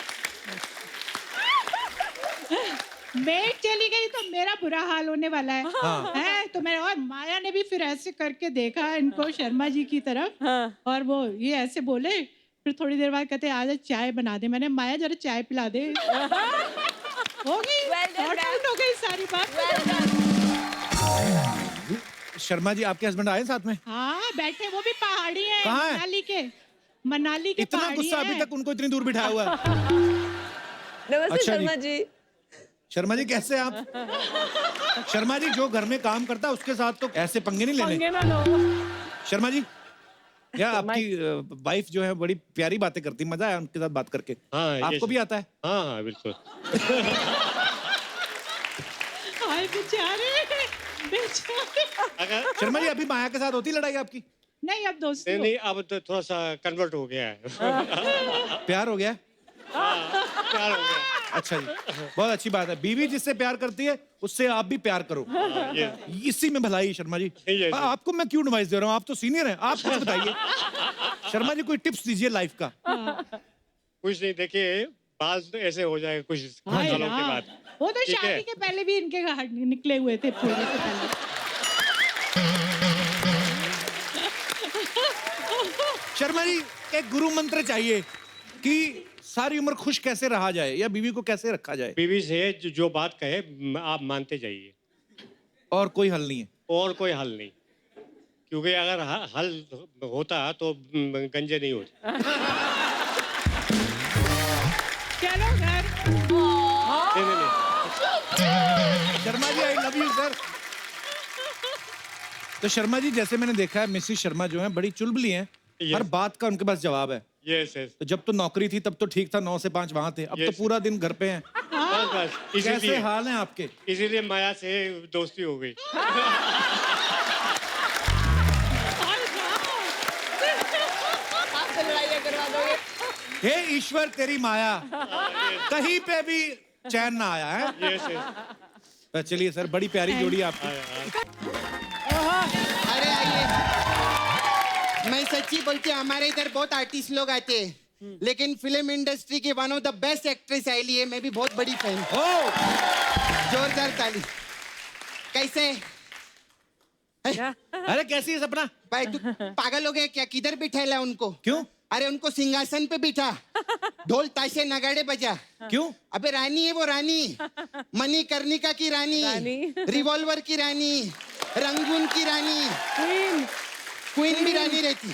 मेड चली गई तो मेरा बुरा हाल होने वाला है। हाँ। हैं, तो मैं, और माया ने भी फिर ऐसे करके देखा इनको, शर्मा जी की तरफ, और वो ये ऐसे बोले। फिर थोड़ी देर बाद कहते आज चाय बना दे। मैंने, माया जरा चाय पिला दे। होगी, sort out हो गई सारी बात। शर्मा जी आपके हस्बैंड आए साथ में? हाँ बैठे, वो भी पहाड़ी है, कहाँ है? मनाली के इतना पहाड़ी गुस्सा है। अभी तक उनको इतनी दूर बिठाया हुआ है। नमस्ते अच्छा शर्मा जी। शर्मा जी कैसे हैं आप? शर्मा जी जो घर में काम करता है उसके साथ तो ऐसे पंगे नहीं लेने। पंगे ना लो। शर्मा जी, क्या आपकी वाइफ जो है बड़ी प्यारी बातें करती, मजा आया उनके साथ बात करके? हाँ, ये आपको भी आता है? हाँ हाँ बिल्कुल। हाय बेचारे, बेचारे। अगर शर्मा जी अभी माया के साथ होती लड़ाई आपकी? नहीं, अब दोस्ती नहीं हो। नहीं, अब तो थोड़ा सा कन्वर्ट हो गया है। प्यार हो गया? प्यार हो गया। अच्छा जी, बहुत अच्छी बात है। बीवी जिससे प्यार करती है उससे आप भी प्यार करो, इसी में भलाई है शर्मा जी। आपको मैं क्यों एडवाइस दे रहा हूँ, आप तो सीनियर हैं, आप कुछ बताइए। शर्मा जी कोई टिप्स दीजिए लाइफ का। कुछ नहीं, देखिए बाल तो ऐसे हो जाएगा कुछ हाँ सालों के यार, बाद। वो तो ठीक है। शादी के पहले भी इनके निकले हुए थे थोड़े से पहले। शर्मा जी एक गुरु मंत्र चाहिए कि सारी उम्र खुश कैसे रहा जाए, या बीवी को कैसे रखा जाए? बीवी से जो बात कहे आप मानते जाइए, और कोई हल नहीं है? और कोई हल नहीं, क्योंकि अगर हल होता तो गंजे नहीं होते। चलो घर। नहीं, नहीं, नहीं। Sharma ji I love you sir. तो शर्मा जी जैसे मैंने देखा है, मिसिस शर्मा जो है बड़ी चुलबुली हैं, हर बात का उनके पास जवाब है। Yes yes. तो जब तो नौकरी थी तब तो ठीक था, 9 से 5 वहां थे, अब तो Yes. पूरा दिन घर पे हैं। बस कैसे इसीलिए हाल हैं आपके? इसीलिए माया से दोस्ती हो गई। आपसे लड़ाइयाँ करवा दोगे। हे ईश्वर तेरी माया, कहीं पे भी चैन ना आया है। Yes yes. तो चलिए सर, बड़ी प्यारी जोड़ी आपकी। अरे आइए, मैं सच्ची बोलती हूँ, हमारे इधर बहुत आर्टिस्ट लोग आते हैं, लेकिन फिल्म इंडस्ट्री की one of the best actress आईली है, मैं भी बहुत बड़ी फैन। जोरदार ताली। कैसे? अरे कैसी है सपना? भाई तू पागल हो गया क्या? किधर बिठाला उनको? क्यों? अरे उनको सिंहासन पे बिठा, ढोल ताशे नगाड़े बजा। क्यों? अबे रानी है वो रानी, मणिकर्णिका की रानी, रिवॉल्वर की रानी, रंगून की रानी, क्वीन भी रानी रहती।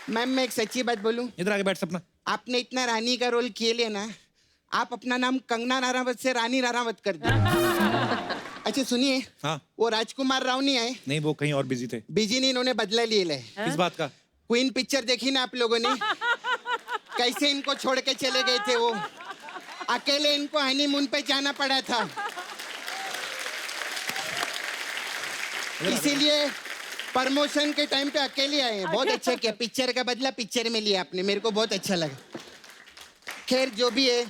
मैम मैं एक सच्ची बात बोलूं, इधर आके बैठ सपना। आपने इतना रानी का रोल किए लिए ना, आप अपना नाम कंगना राणावत से रानी राणावत कर दो। अच्छा सुनिए, हाँ वो राजकुमार राव नहीं आए? नहीं, वो कहीं और बिजी थे। बिजी नहीं, इन्होंने बदला लिए है। किस बात का? क्वीन पिक्चर देखी ना आप लोगों ने? कैसे इनको छोड़ के चले गए थे वो, अकेले इनको हनीमून पे जाना पड़ा था। इसीलिए प्रमोशन के टाइम पे अकेले आए हैं। बहुत अच्छा किया, पिक्चर का बदला पिक्चर में लिया आपने, मेरे को बहुत अच्छा लगा। खैर जो भी है,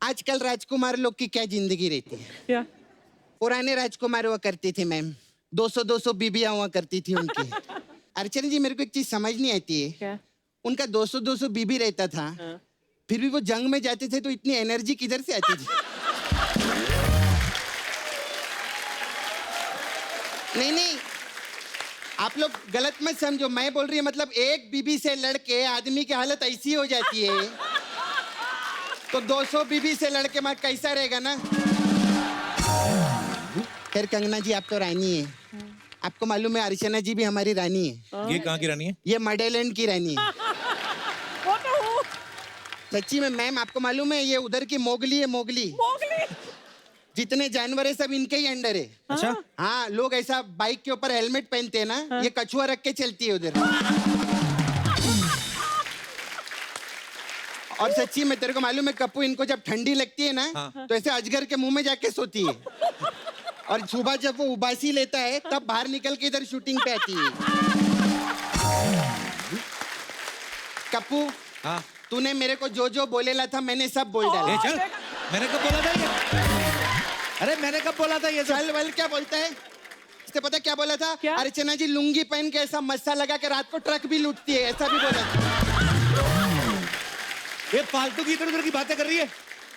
आजकल राजकुमार लोग की क्या जिंदगी रहती है। क्या? पुराने राजकुमार हुआ करते थे मैम, 200 बीबियां हुआ करती थी उनकी। अर्चना जी मेरे को एक चीज समझ नहीं आती है, क्या? उनका 200 बीबी रहता था, फिर भी वो जंग में जाते थे तो इतनी एनर्जी किधर से आती थी? नहीं, आप लोग गलत मत समझो, मैं बोल रही हूँ मतलब एक बीबी से लड़के आदमी की हालत ऐसी हो जाती है, तो 200 बीबी से लड़के मैं कैसा रहेगा ना। खैर कंगना जी आप तो रानी है, आपको मालूम है अर्चना जी भी हमारी रानी है। ये कहाँ की रानी है? ये मडेलैंड की रानी है। सच्ची में मैम, आपको मालूम है ये उधर की मोगली है, मोगली। जितने जानवर है सब इनके ही अंडर है। अच्छा? हाँ, लोग ऐसा बाइक के ऊपर हेलमेट पहनते हैं ना, ये कछुआ रख के चलती है उधर। और सच्ची में तेरे को मालूम है कप्पू, इनको जब ठंडी लगती है ना, तो ऐसे अजगर के मुंह में जाके सोती है, और सुबह जब वो उबासी लेता है तब बाहर निकल के इधर शूटिंग पे आती है। कप्पू, हाँ तूने मेरे को जो जो बोलेला था मैंने सब बोल डाला। चल, मैंने कब बोला था ये? अरे मैंने कब बोला था ये? चल वल क्या बोलता है? इससे पता क्या बोला था? अर्चना जी लुंगी पहन के ऐसा मस्सा लगा के रात को ट्रक भी लूटती है, ऐसा भी बोला था। ये फालतू की इधर उधर की बातें कर रही है,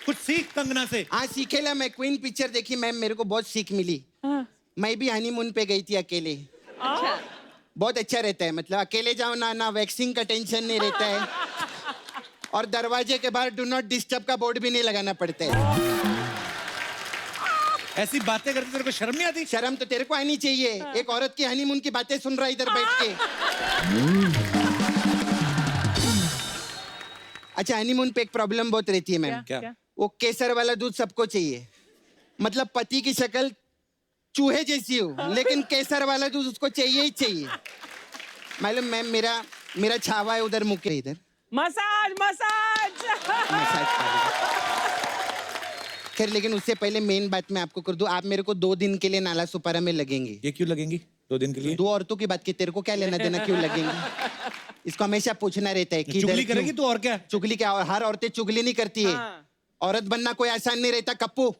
कुछ सीख कंगना से। हाँ सीखेला, मैं क्वीन पिक्चर देखी मैम, मेरे को बहुत सीख मिली। मैं भी हनीमून पे गई थी अकेले। अच्छा। बहुत अच्छा रहता है, मतलब अकेले जाओ ना वैक्सिंग का टेंशन नहीं रहता है, और दरवाजे के बाहर डू नॉट डिस्टर्ब का बोर्ड भी नहीं लगाना पड़ता है। ऐसी बातें करते तेरे को शर्म नहीं आती? शर्म तो तेरे को आनी चाहिए, एक औरत की हनीमून की बातें सुन रहा इधर बैठ के। अच्छा हनीमून पे एक प्रॉब्लम बहुत रहती है मैम। क्या? वो केसर वाला दूध सबको चाहिए, मतलब पति की शक्ल चूहे जैसी हो, लेकिन केसर वाला दूध उसको चाहिए ही चाहिए। मालूम मैम, मेरा छावा है उधर मुँह के इधर। मसाज खैर लेकिन उससे पहले मेन बात मैं आपको कर दूं, आप मेरे को 2 दिन के लिए नाला सुपारा में लगेंगे। ये क्यों लगेंगी 2 दिन के लिए? 2 औरतों की बात की, तेरे को क्या लेना देना क्यों लगेंगी? इसको हमेशा पूछना रहता है कि चुगली करेगी तू और क्या? चुगली क्या, और हर औरतें चुगली नहीं करती है। औरत बनना कोई आसान नहीं रहता कप्पू।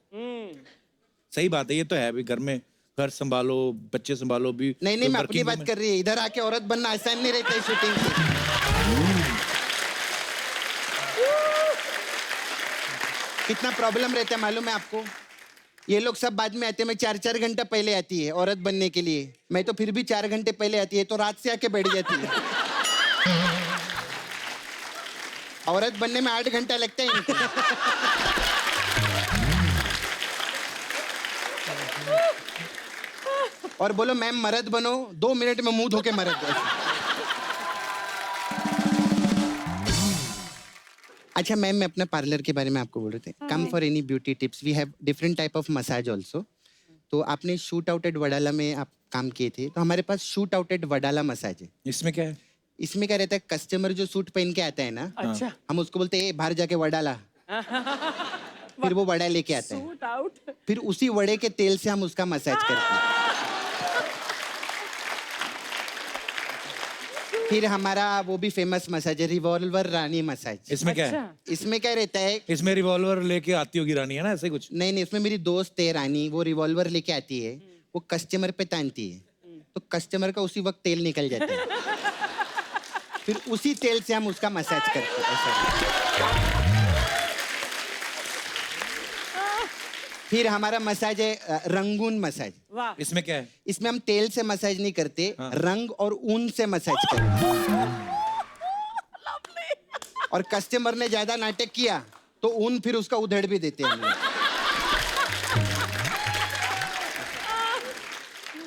सही बात है, ये तो है अभी घर में घर संभालो, बच्चे संभालो भी। नहीं मैं अपनी बात कर रही है, इधर आके औरत बनना आसान नहीं रहता है शूटिंग से। कितना प्रॉब्लम रहता है मालूम है आपको? ये लोग सब बाद में आते हैं, मैं 4-4 घंटा पहले आती है औरत बनने के लिए, मैं तो फिर भी 4 घंटे पहले आती है, तो रात से आके बैठ जाती है। औरत बनने में 8 घंटा लगता है इनको। और बोलो मैम मर्द बनो, 2 मिनट में मुंह धो के मर्द बनो। अच्छा मैम, मैं अपना पार्लर के बारे में आपको बोल रहे थे। Come for any beauty tips, we have different type of massage also. तो आपने शूट आउट एट वडाला में आप काम किए थे, तो हमारे पास शूट आउट एट वडाला मसाज है। इसमें क्या है? इसमें क्या रहता है, कस्टमर जो सूट पहन के आता है ना, अच्छा, हम उसको बोलते हैं बाहर जाके वडाला, फिर वो वड़ा लेके आता है, सूट आउट, फिर उसी वड़े के तेल से हम उसका मसाज करते हैं। फिर हमारा वो भी फेमस मसाज है, रिवॉल्वर रानी मसाज। इसमें क्या है? इसमें क्या रहता है, इसमें रिवॉल्वर लेके आती होगी रानी, है ना, ऐसे कुछ? नहीं, इसमें मेरी दोस्त है रानी, वो रिवॉल्वर लेके आती है, वो कस्टमर पे तानती है, तो कस्टमर का उसी वक्त तेल निकल जाता है, फिर उसी तेल से हम उसका मसाज करते हैं। फिर हमारा मसाज है रंगून मसाज। वाह, इसमें क्या है? इसमें हम तेल से मसाज नहीं करते, रंग और ऊन से मसाज करते हैं। और कस्टमर ने ज्यादा नाटक किया तो ऊन फिर उसका उधेड़ भी देते हैं हम लोग।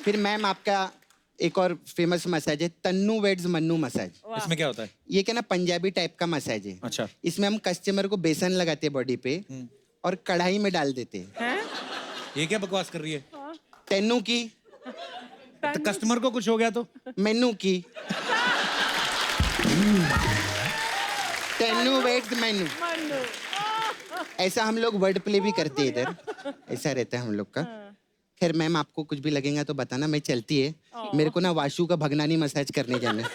फिर मैम आपका एक और फेमस मसाज है तन्नू वेड्स मन्नू मसाज। इसमें क्या होता है? ये क्या ना पंजाबी टाइप का मसाज है। अच्छा। इसमें हम कस्टमर को बेसन लगाते हैं बॉडी पे और कढ़ाई में डाल देते हैं। ये क्या बकवास कर रही है? तन्नू की तो कस्टमर को कुछ हो गया तो? मेनू की तन्नू वेड्स मेनू। ऐसा हम लोग वर्ड प्ले भी करते हैं इधर, ऐसा रहता है हम लोग का। खैर मैम आपको कुछ भी लगेगा तो बताना, मैं चलती है। मेरे को ना वाशु का भगनानी मसाज करने जाना है।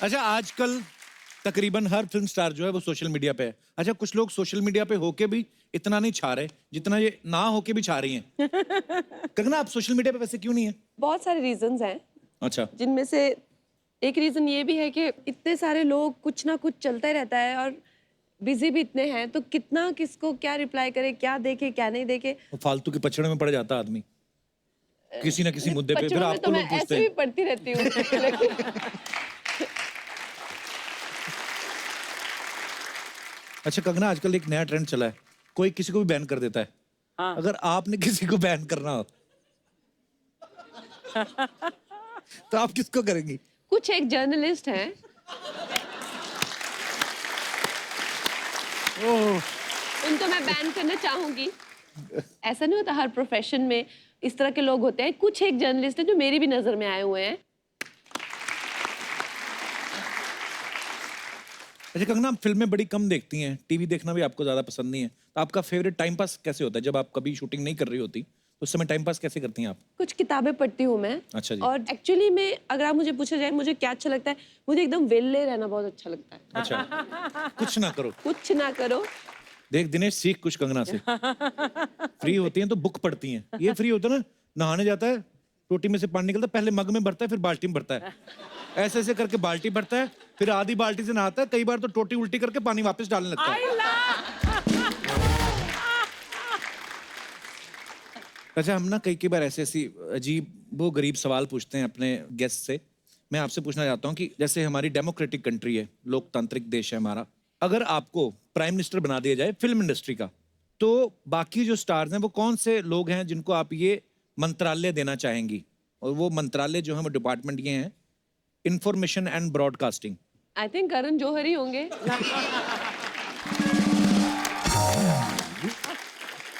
अच्छा, आजकल तकरीबन हर फिल्म स्टार जो है वो सोशल मीडिया पे है। अच्छा, कुछ लोग सोशल मीडिया पे होके भी इतना नहीं छा रहे जितना ये ना होके भी छा रही हैं। कंगना, आप सोशल मीडिया पे वैसे क्यों नहीं है? बहुत सारे रीजंस हैं, अच्छा। जिनमें से एक रीजन ये भी है कि इतने सारे लोग कुछ ना कुछ चलता ही रहता है और बिजी भी इतने हैं, तो कितना किसको क्या रिप्लाई करे, क्या देखे क्या नहीं देखे। वो फालतू के पछड़े में पड़ जाता आदमी किसी ना किसी मुद्दे पे, फिर बच्चों में आपको तो लोग मैं पूछते ऐसे भी हैं। पढ़ती रहती हूँ लेकिन अच्छा कंगना, आजकल एक नया ट्रेंड चला है, कोई किसी को भी बैन कर देता है। हाँ। अगर आपने किसी को बैन करना हो तो आप किसको करेंगी? कुछ एक जर्नलिस्ट हैं, उनको मैं बैन करना चाहूंगी। ऐसा नहीं होता, हर प्रोफेशन में इस तरह के लोग होते हैं। कुछ एक जर्नलिस्ट हैं जो मेरी भी नजर में आए हुए हैं। अच्छा कंगना, आप फिल्में बड़ी कम देखती हैं, टीवी देखना भी आपको ज्यादा पसंद नहीं है, तो आपका फेवरेट टाइम पास कैसे होता है? जब आप कभी शूटिंग नहीं कर रही होती तो उस समय टाइम पास कैसे करती हैं आप? कुछ किताबें पढ़ती हूँ मैं। अच्छा जी। और एक्चुअली में अगर आप मुझे पूछा जाए मुझे क्या अच्छा लगता है, मुझे एकदम वेले रहना बहुत अच्छा लगता है। अच्छा, कुछ ना करो। कुछ ना करो। देख दिनेश, सीख कुछ कंगना से। फ्री होती हैं तो बुक पढ़ती हैं, ये फ्री होता है ना, नहाने जाता है, टोटी में से पानी निकलता है, पहले मग में भरता है फिर बाल्टी में भरता है, ऐसे ऐसे करके बाल्टी भरता है, फिर आधी बाल्टी से नहाता है, कई बार तो टोटी उल्टी करके पानी वापस डालने लगता है। अच्छा, हम ना कई बार ऐसी अजीब वो गरीब सवाल पूछते हैं अपने गेस्ट से। मैं आपसे पूछना चाहता हूँ कि जैसे हमारी डेमोक्रेटिक कंट्री है, लोकतांत्रिक देश है हमारा, अगर आपको प्राइम मिनिस्टर बना दिया जाए फिल्म इंडस्ट्री का, तो बाकी जो स्टार्स हैं वो कौन से लोग हैं जिनको आप ये मंत्रालय देना चाहेंगी? और वो मंत्रालय जो है वो डिपार्टमेंट ये हैं, information and broadcasting. I think Karan Johar ही होंगे।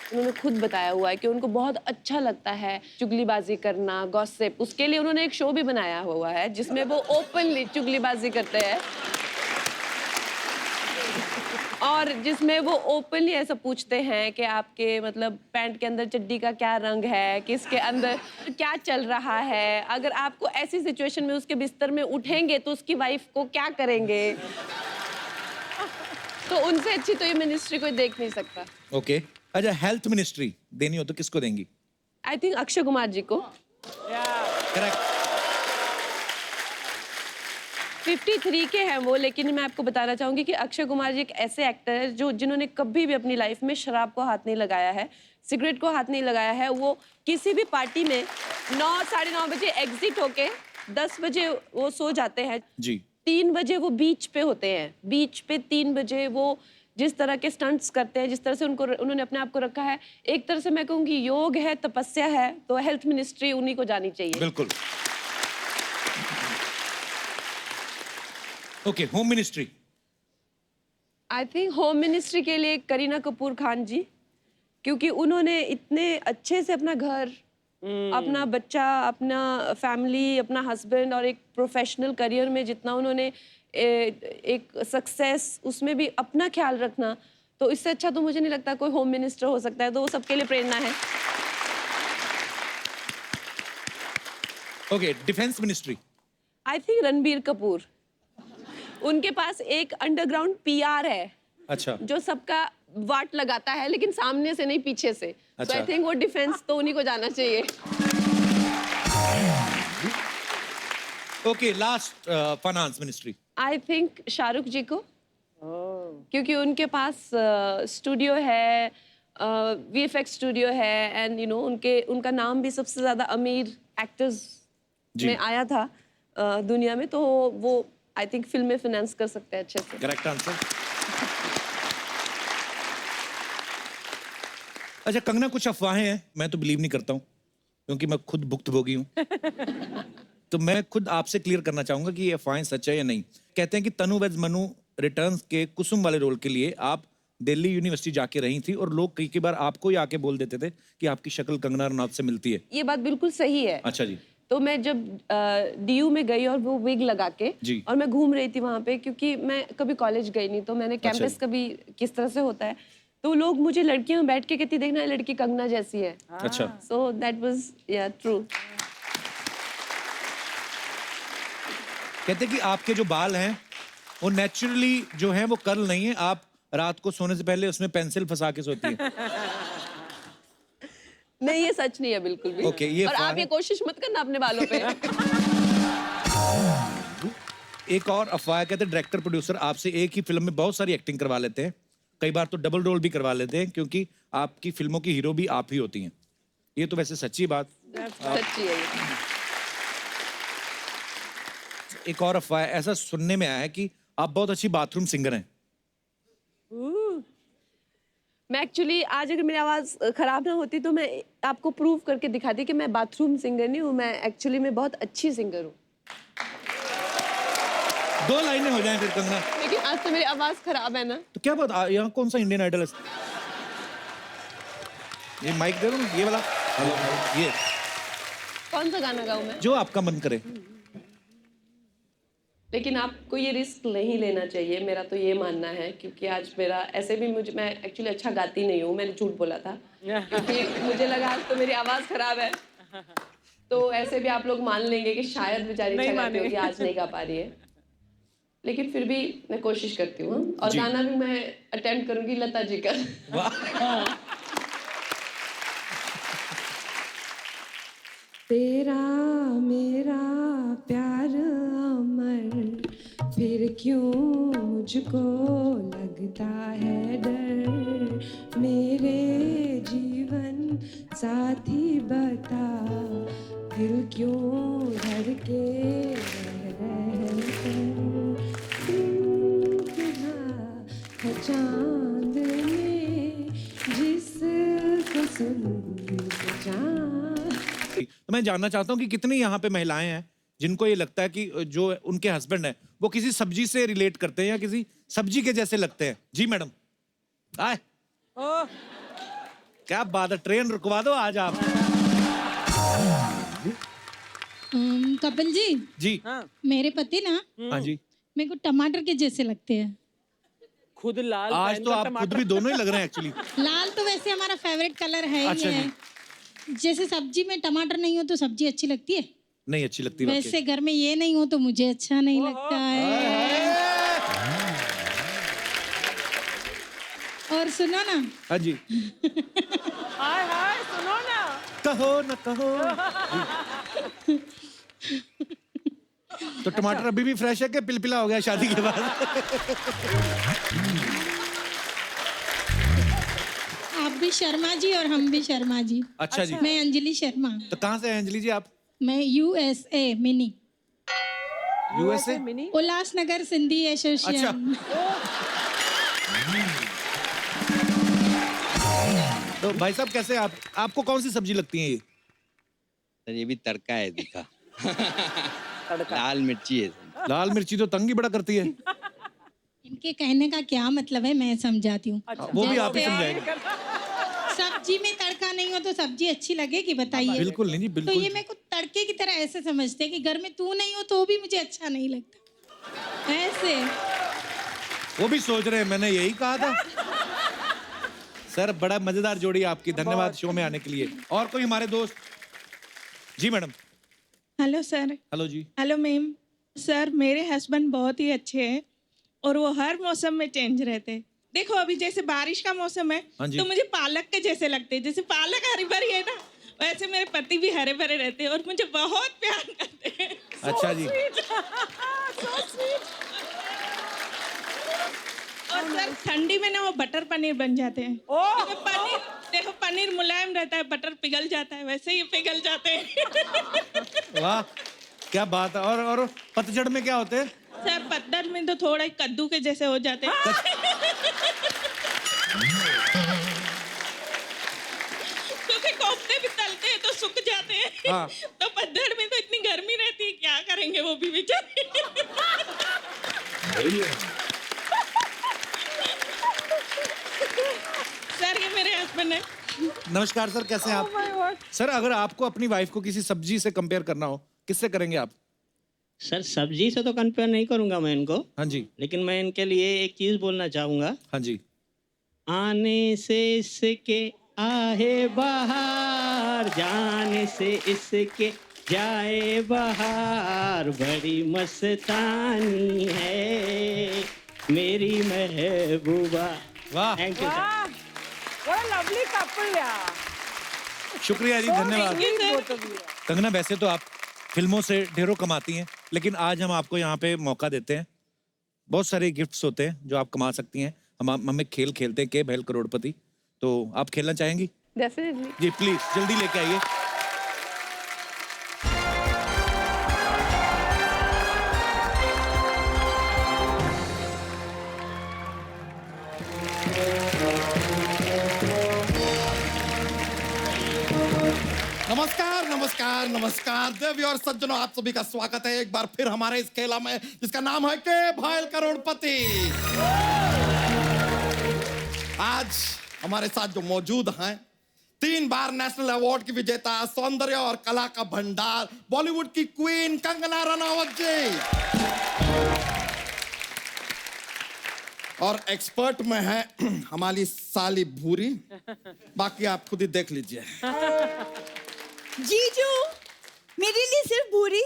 उन्होंने खुद बताया हुआ है कि उनको बहुत अच्छा लगता है चुगलीबाजी करना, गॉसिप। उसके लिए उन्होंने एक शो भी बनाया हुआ है जिसमें वो ओपनली चुगलीबाजी करते हैं और जिसमें वो ओपनली ऐसा पूछते हैं कि आपके मतलब पैंट के अंदर चड्डी का क्या रंग है, किसके अंदर क्या चल रहा है, अगर आपको ऐसी सिचुएशन में उसके बिस्तर में उठेंगे तो उसकी वाइफ को क्या करेंगे। तो उनसे अच्छी तो ये मिनिस्ट्री कोई देख नहीं सकता। ओके। अच्छा, हेल्थ मिनिस्ट्री देनी हो तो किसको देंगी? आई थिंक अक्षय कुमार जी को। करेक्ट। 53 के हैं वो, लेकिन मैं आपको बताना चाहूंगी कि अक्षय कुमार जी एक ऐसे एक्टर है जो जिन्होंने कभी भी अपनी लाइफ में शराब को हाथ नहीं लगाया है, सिगरेट को हाथ नहीं लगाया है। वो किसी भी पार्टी में 9 साढ़े 9 बजे एग्जिट होके 10 बजे वो सो जाते हैं जी। 3 बजे वो बीच पे होते हैं, बीच पे 3 बजे वो जिस तरह के स्टंट्स करते हैं, जिस तरह से उन्होंने अपने आप को रखा है, एक तरह से मैं कहूँगी योग है, तपस्या है, तो हेल्थ मिनिस्ट्री उन्हीं को जानी चाहिए। बिल्कुल। Okay, home ministry. I think home ministry के लिए करीना कपूर खान जी, क्योंकि उन्होंने इतने अच्छे से अपना घर, अपना बच्चा, अपना फैमिली, अपना हस्बैंड और एक प्रोफेशनल करियर में जितना उन्होंने एक सक्सेस उसमें भी अपना ख्याल रखना, तो इससे अच्छा तो मुझे नहीं लगता कोई होम मिनिस्टर हो सकता है। तो वो सबके लिए प्रेरणा है। Okay, defence ministry. I think Ranbir Kapoor. उनके पास एक अंडरग्राउंड पीआर है। अच्छा। जो सबका वाट लगाता है, लेकिन सामने से नहीं, पीछे से। तो आई थिंक वो डिफेंस तो उन्हीं को जाना चाहिए। Okay, last finance ministry. I think Shahrukh ji को, क्योंकि उनके पास स्टूडियो है VFX स्टूडियो है एंड यू नो उनका नाम भी सबसे ज़्यादा अमीर एक्टर्स में आया था दुनिया में, तो वो आई थिंक फिल्में फिनेंस कर सकते हैं अच्छे से। Correct answer. अच्छा कंगना, कुछ अफवाहें हैं, मैं तो बिलीव नहीं करता हूँ क्योंकि मैं खुद भुक्तभोगी हूँ। तो मैं खुद आपसे क्लियर करना चाहूंगा कि ये अफवाहें सच है या नहीं। कहते हैं कि तनु वेज मनु रिटर्न्स के कुसुम वाले रोल के लिए आप दिल्ली यूनिवर्सिटी जाके रही थी और लोग कई बार आपको ही आके बोल देते थे कि आपकी शक्ल कंगना रनौत से मिलती है। ये बात बिल्कुल सही है। अच्छा जी। तो मैं जब DU में गई और वो विग लगा के जी। और मैं घूम रही थी वहाँ पे, क्योंकि मैं कभी कॉलेज गई नहीं, तो मैंने कैंपस कभी किस तरह से होता है, तो लोग मुझे लड़कियां बैठ के कहती देखना लड़की कंगना जैसी है। अच्छा। सो दैट वाज या ट्रू। कहते हैं कि आपके जो बाल हैं वो नेचुरली जो हैं वो कर्ल नहीं है, आप रात को सोने से पहले उसमें पेंसिल फंसा के सोती है। नहीं, ये सच नहीं है बिल्कुल भी। ओके, ये और अफवाह आप है। ये कोशिश मत करना अपने बालों पे। एक और अफवाह है, कहते हैं डायरेक्टर प्रोड्यूसर आपसे एक ही फिल्म में बहुत सारी एक्टिंग करवा लेते हैं, कई बार तो डबल रोल भी करवा लेते हैं क्योंकि आपकी फिल्मों की हीरो भी आप ही होती हैं। ये तो वैसे सच्ची बात। सच्ची है ये। एक और अफवाह है, ऐसा सुनने में आया है कि आप बहुत अच्छी बाथरूम सिंगर हैं। मैं एक्चुअली आज अगर मेरी आवाज खराब ना होती तो मैं आपको प्रूव करके दिखाती कि मैं बाथरूम सिंगर नहीं हूँ, मैं एक्चुअली मैं बहुत अच्छी सिंगर हूँ। 2 लाइनें हो जाएं फिर कंगना। लेकिन आज तो मेरी आवाज खराब है ना। तो क्या बात, यहाँ कौन सा इंडियन आइडल है? ये माइक दे दो ना, ये वाला। हेलो, ये कौन सा गाना गाऊं मैं? जो आपका मन करे। लेकिन आपको ये रिस्क नहीं लेना चाहिए, मेरा तो ये मानना है, क्योंकि आज मेरा ऐसे भी मैं एक्चुअली अच्छा गाती नहीं हूँ, मैंने झूठ बोला था क्योंकि मुझे लगा आज तो मेरी आवाज़ खराब है, तो ऐसे भी आप लोग मान लेंगे कि शायद बेचारी अच्छा गाती होगी, आज नहीं गा पा रही है। लेकिन फिर भी मैं कोशिश करती हूँ और गाना भी मैं अटेम्प्ट करूँगी लता जी का। तेरा मेरा प्यार अमर, फिर क्यों मुझको लगता है डर, मेरे जीवन साथी बता, दिल क्यों धड़के चांद में जिसको सुन तो मैं जानना चाहता हूँ कि कितनी यहाँ पे महिलाएं हैं जिनको ये लगता है कि जो उनके हस्बैंड है वो किसी सब्जी से रिलेट करते हैं या किसी सब्जी के जैसे लगते हैं। जी मैडम, आए। क्या बात है, ट्रेन रुकवा दो आज आप। कपिल जी जी। मेरे पति ना हाँ जी। मेरे को टमाटर के जैसे लगते हैं। खुद लाल आज तो आप खुद भी दोनों ही लग रहे हैं एक्चुअली। लाल तो वैसे हमारा फेवरेट कलर है अच्छा ही है। जैसे सब्जी में टमाटर नहीं हो तो सब्जी अच्छी लगती है, नहीं अच्छी लगती वैसे घर में ये नहीं हो तो मुझे अच्छा नहीं लगता है। और सुनो ना। हाँ जी। हाय हाय सुनो ना। कहो न कहो। तो टमाटर अभी भी फ्रेश है कि पिलपिला हो गया शादी के बाद? आप भी शर्मा जी और हम भी शर्मा जी। अच्छा जी। मैं अंजलि शर्मा। तो कहाँ से हैं अंजलि जी आप? मैं USA mini. USA? Ulhasnagar Sindhi association. तो भाई साहब कैसे आप, आपको कौन सी सब्जी लगती है ये? सर ये भी तड़का है, दिखा। लाल मिर्ची है। लाल मिर्ची तो तंग ही बड़ा करती है। इनके कहने का क्या मतलब है मैं समझाती हूँ। वो भी आप ही समझाएंगे। सब्जी में तड़का नहीं हो तो सब्जी अच्छी लगेगी बताइए? बिल्कुल नहीं जी, तो बिल्कुल। ये मेरे को तड़के की तरह ऐसे समझते हैं कि घर में तू नहीं हो तो भी मुझे अच्छा नहीं लगता, ऐसे। वो भी सोच रहे हैं, मैंने यही कहा था। सर बड़ा मजेदार जोड़ी आपकी, धन्यवाद शो में आने के लिए। और कोई हमारे दोस्त? जी मैडम। Hello sir. हेलो जी। Hello ma'am. सर मेरे हस्बैंड बहुत ही अच्छे हैं और वो हर मौसम में चेंज रहते हैं। देखो अभी जैसे बारिश का मौसम है तो मुझे पालक के जैसे लगते हैं, जैसे पालक हरी भरी है ना वैसे मेरे पति भी हरे भरे रहते हैं और मुझे बहुत प्यार करते हैं। अच्छा जी। और सर ठंडी में ना वो बटर पनीर बन जाते हैं। क्योंकि पनीर देखो, पनीर मुलायम रहता है, बटर पिघल जाता है, वैसे ही पिघल जाते हैं। वाह क्या बात है। और पतझड़ में क्या होते हैं? सर पतझड़ में तो थोड़ा कद्दू के जैसे हो जाते हैं। क्योंकि कोफ्ते भी तलते हैं तो सूख जाते हैं। हाँ। तो पतझड़ में तो इतनी गर्मी रहती है, क्या करेंगे वो भी बेचारे। सर ये मेरे हस्बैंड है। नमस्कार सर, कैसे हैं आप? सर अगर आपको अपनी वाइफ को किसी सब्जी से कंपेयर करना हो, किससे करेंगे आप? सर सब्जी से तो कंपेयर नहीं करूंगा मैं इनको, हाँ जी, लेकिन मैं इनके लिए एक चीज बोलना चाहूंगा। हाँ जी। आने से इसके आहे बहार, जाने से इसके जाए बहार, बड़ी मस्तानी है मेरी महबूबा। वाह, thank you sir. What a lovely couple, yeah. शुक्रिया जी, धन्यवाद। कंगना वैसे तो आप फिल्मों से ढेरों कमाती हैं, लेकिन आज हम आपको यहाँ पे मौका देते हैं। बहुत सारे गिफ्ट्स होते हैं जो आप कमा सकती हैं। हम एक खेल खेलते हैं, के भैल करोड़पति। तो आप खेलना चाहेंगी? डेफिनेटली। जी प्लीज जल्दी लेके आइए। नमस्कार नमस्कार नमस्कार देवी और सज्जनों, आप सभी का स्वागत है एक बार फिर हमारे इस खेला में जिसका नाम है के भैल करोड़पति। आज हमारे साथ जो मौजूद हैं, 3 बार नेशनल अवार्ड की विजेता, सौंदर्य और कला का भंडार, बॉलीवुड की क्वीन कंगना रनावत जी, और एक्सपर्ट में है हमारी साली भूरी। बाकी आप खुद ही देख लीजिए। जीजू मेरे लिए सिर्फ भूरी।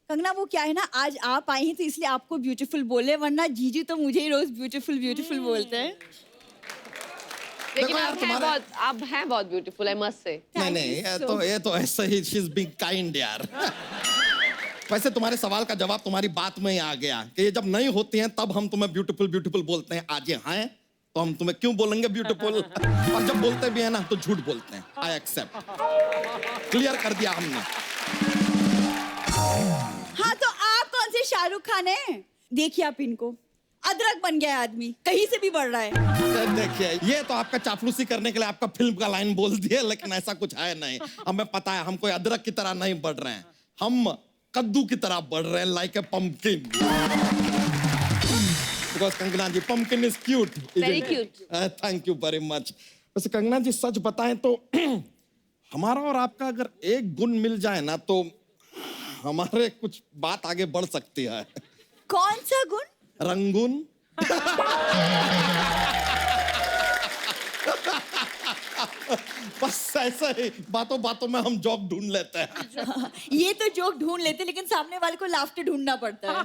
कंगना वो क्या है ना, आज आप आई हैं तो इसलिए आपको ब्यूटीफुल बोले, वरना जीजू तो मुझे ही रोज ब्यूटीफुल ब्यूटीफुल बोलते हैं। लेकिन आप हैं बहुत ब्यूटीफुल, आई मस्ट से। नहीं, ये तो ऐसे ही, शी इज बीइंग काइंड यार। वैसे तुम्हारे सवाल का जवाब तुम्हारी बात में ही आ गया कि ये जब नहीं होती हैं तब हम तुम्हें ब्यूटीफुल ब्यूटीफुल बोलते हैं। आज ये हैं तो हम तुम्हें क्यों बोलेंगे ब्यूटीफुल, और जब बोलते भी है ना तो झूठ बोलते हैं। आई एक्सेप्ट, क्लियर कर दिया हमने। हाँ तो आप कौन से शाहरुख खान हैं? देखिए आप इनको, अदरक बन गया आदमी, कहीं से भी बढ़ रहा है। देखिए ये तो आपका चापलूसी करने के लिए आपका फिल्म का लाइन बोल दिया, लेकिन ऐसा कुछ है नहीं। हमें पता है हम कोई अदरक की तरह नहीं बढ़ रहे हैं, हम कद्दू की तरह बढ़ रहे हैं, like a pumpkin. Because Kangana ji, pumpkin is cute. Very cute. Thank you very much. वैसे कंगना जी सच बताएं तो हमारा और आपका अगर एक गुण मिल जाए ना तो हमारे कुछ बात आगे बढ़ सकती है। कौन सा गुण? रंगून। बस ऐसा ही बातों बातों में हम जोक ढूंढ लेते हैं। ये तो जोक ढूंढ लेते, लेकिन सामने वाले को लाफ्टर ढूंढना पड़ता है।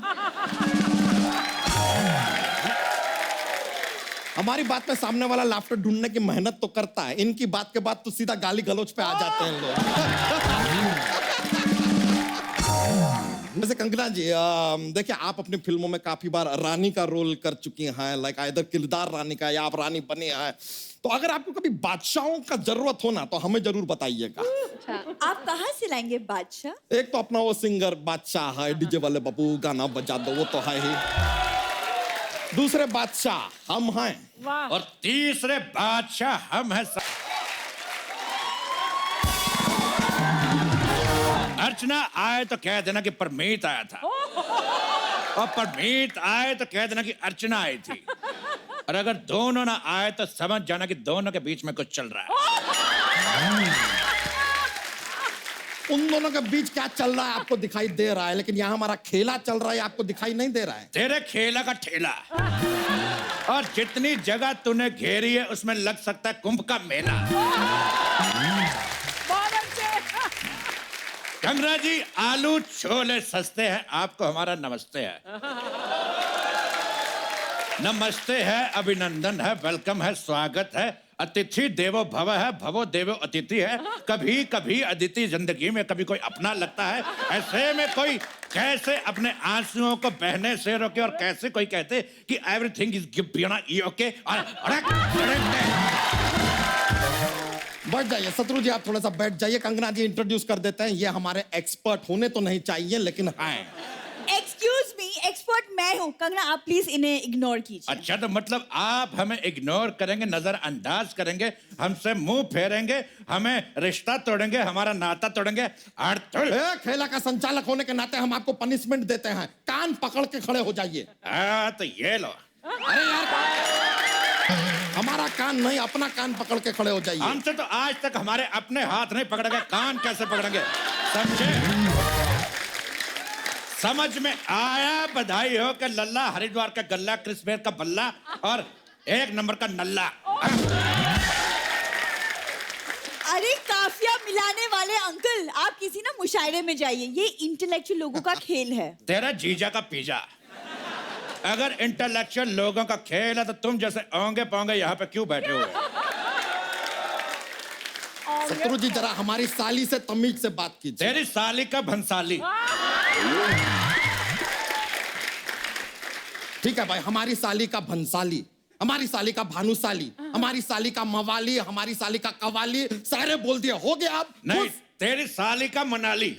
हमारी बात में सामने वाला लाफ्टर ढूंढने की मेहनत तो करता है, इनकी बात के बाद तो सीधा गाली गलौज पे आ जाते हैं लोग। वैसे कंगना जी, देखिए आप अपनी फिल्मों में काफी बार रानी का रोल कर चुकी हैं, लाइक आइदर किरदार रानी का या आप रानी बनी हैं। तो अगर आपको कभी बादशाहों का जरूरत हो ना तो हमें जरूर बताइएगा। आप कहाँ से लाएंगे बादशाह? एक तो अपना वो सिंगर बादशाह है, डीजे वाले बाबू गाना बजा दो, वो तो है ही। दूसरे बादशाह हम हैं, और तीसरे बादशाह हम हैं। अर्चना आए तो कह देना कि परमीत आया था, और परमीत आए तो कह देना कि अर्चना आई थी, और अगर दोनों ना आए तो समझ जाना कि दोनों के बीच में कुछ चल रहा है। उन दोनों के बीच क्या चल रहा है आपको दिखाई दे रहा है, लेकिन यहाँ हमारा खेला चल रहा है, आपको दिखाई नहीं दे रहा है। तेरे खेला का ठेला, और जितनी जगह तूने घेरी है उसमें लग सकता है कुंभ का मेला। कंगना जी, आलू छोले सस्ते हैं, आपको हमारा नमस्ते है। नमस्ते है, अभिनंदन है, वेलकम है, स्वागत है, अतिथि देवो भव है, भवो देवो अतिथि है। कभी कभी अदिति जिंदगी में कभी कोई अपना लगता है। ऐसे में कोई कैसे अपने आंसुओं को बहने से रोके और कैसे कोई कहते कि एवरीथिंग इज ओके। बैठ जाइए शत्रु जी, आप थोड़ा सा बैठ जाइए। कंगना जी इंट्रोड्यूस कर देते हैं। ये हमारे एक्सपर्ट होने तो नहीं चाहिए लेकिन हैं। एक्सक्यूज मी, एक्सपर्ट मैं हूँ। कंगना आप प्लीज इन्हें इग्नोर कीजिए। अच्छा, तो मतलब आप हमें इग्नोर करेंगे, नजरअंदाज करेंगे, हमसे मुंह फेरेंगे, हमें रिश्ता तोड़ेंगे, हमारा नाता तोड़ेंगे। खेला का संचालक होने के नाते हम आपको पनिशमेंट देते हैं। कान पकड़ के खड़े हो जाइए। तो ये लो। अरे यार, हमारा कान नहीं, अपना कान पकड़ के खड़े हो जाइए। हमसे तो आज तक हमारे अपने हाथ नहीं पकड़े गए, कान कैसे पकड़ेंगे? समझे? समझ में आया? बधाई हो कि लल्ला हरिद्वार का गल्ला, क्रिसमस का बल्ला और 1 नंबर का नल्ला। अरे काफिया मिलाने वाले अंकल, आप किसी ना मुशायरे में जाइए। ये इंटेलेक्चुअल लोगों का खेल है। तेरा जीजा का पिज्जा। अगर इंटेलेक्चुअल लोगों का खेल है तो तुम जैसे ओंगे पोंगे यहाँ पे क्यों बैठे हुए? शत्रु जी जरा हमारी साली से तमीज से बात कीजिए। तेरी साली का भंसाली। ठीक है भाई, हमारी साली का भंसाली, हमारी साली का भानुसाली, हमारी साली का मवाली, हमारी साली का कवाली, सारे बोल दिए। हो गया आप? नहीं, तेरी साली का मनाली।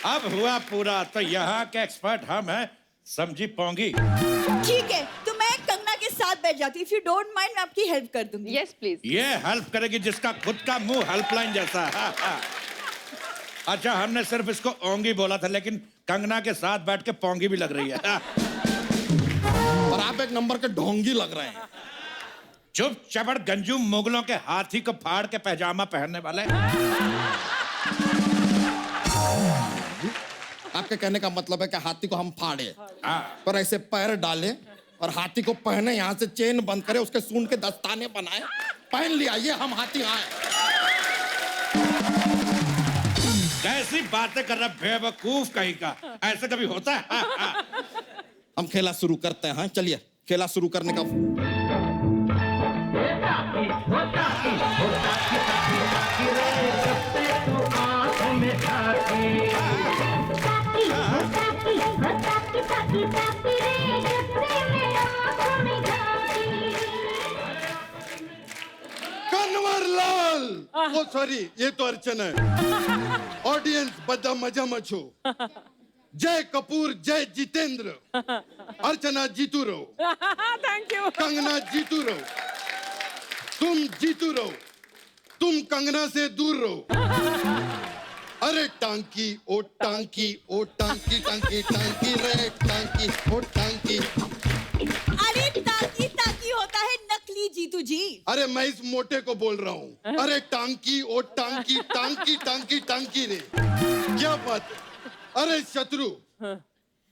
अब हुआ पूरा। तो यहाँ के एक्सपर्ट हम हैं, समझी पोंगी। ठीक है, तो मैं कंगना के साथ बैठ जाती हूँ। इफ यू डोंट माइंड मैं आपकी हेल्प कर दूंगी। Yes please. ये हेल्प करेगी जिसका खुद का मुंह हेल्पलाइन जैसा है। अच्छा, हमने सिर्फ इसको ओंगी बोला था, लेकिन कंगना के साथ बैठ के पोंगी भी लग रही है। और आप 1 नंबर के ढोंगी लग रहे हैं। चुप चपड़ गंजू मुगलों के हाथी को फाड़ के पैजामा पहनने वाले। आपके कहने का मतलब है कि हाथी को हम फाड़े पर ऐसे पैर डाले और हाथी को पहने, यहाँ से चेन बंद करे, उसके सूंड के दस्ताने बनाए, पहन लिया, ये हम हाथी आए। कैसी बातें कर रहा बेवकूफ कहीं का? ऐसे कभी होता है? हम खेला शुरू करते हैं। चलिए, खेला शुरू करने का कन्वरलाल। ओ सॉरी, ये तो अर्चना है। ऑडियंस बदा मजा मचो। जय कपूर, जय जितेंद्र। अर्चना जीतू रहो। Thank you. कंगना जीतू रहो। तुम जीतू रहो। तुम कंगना से दूर रहो। अरे टांकी ओ टांकी ओ टांकी, टांकी टांकी रे टांकी ओ टांकी। अरे टांकी टांकी होता है नकली जीतू जी। अरे मैं इस मोटे को बोल रहा हूँ। अरे टांकी ओ टांकी, टांकी टांकी टांकी रे। क्या बात है? अरे शत्रु,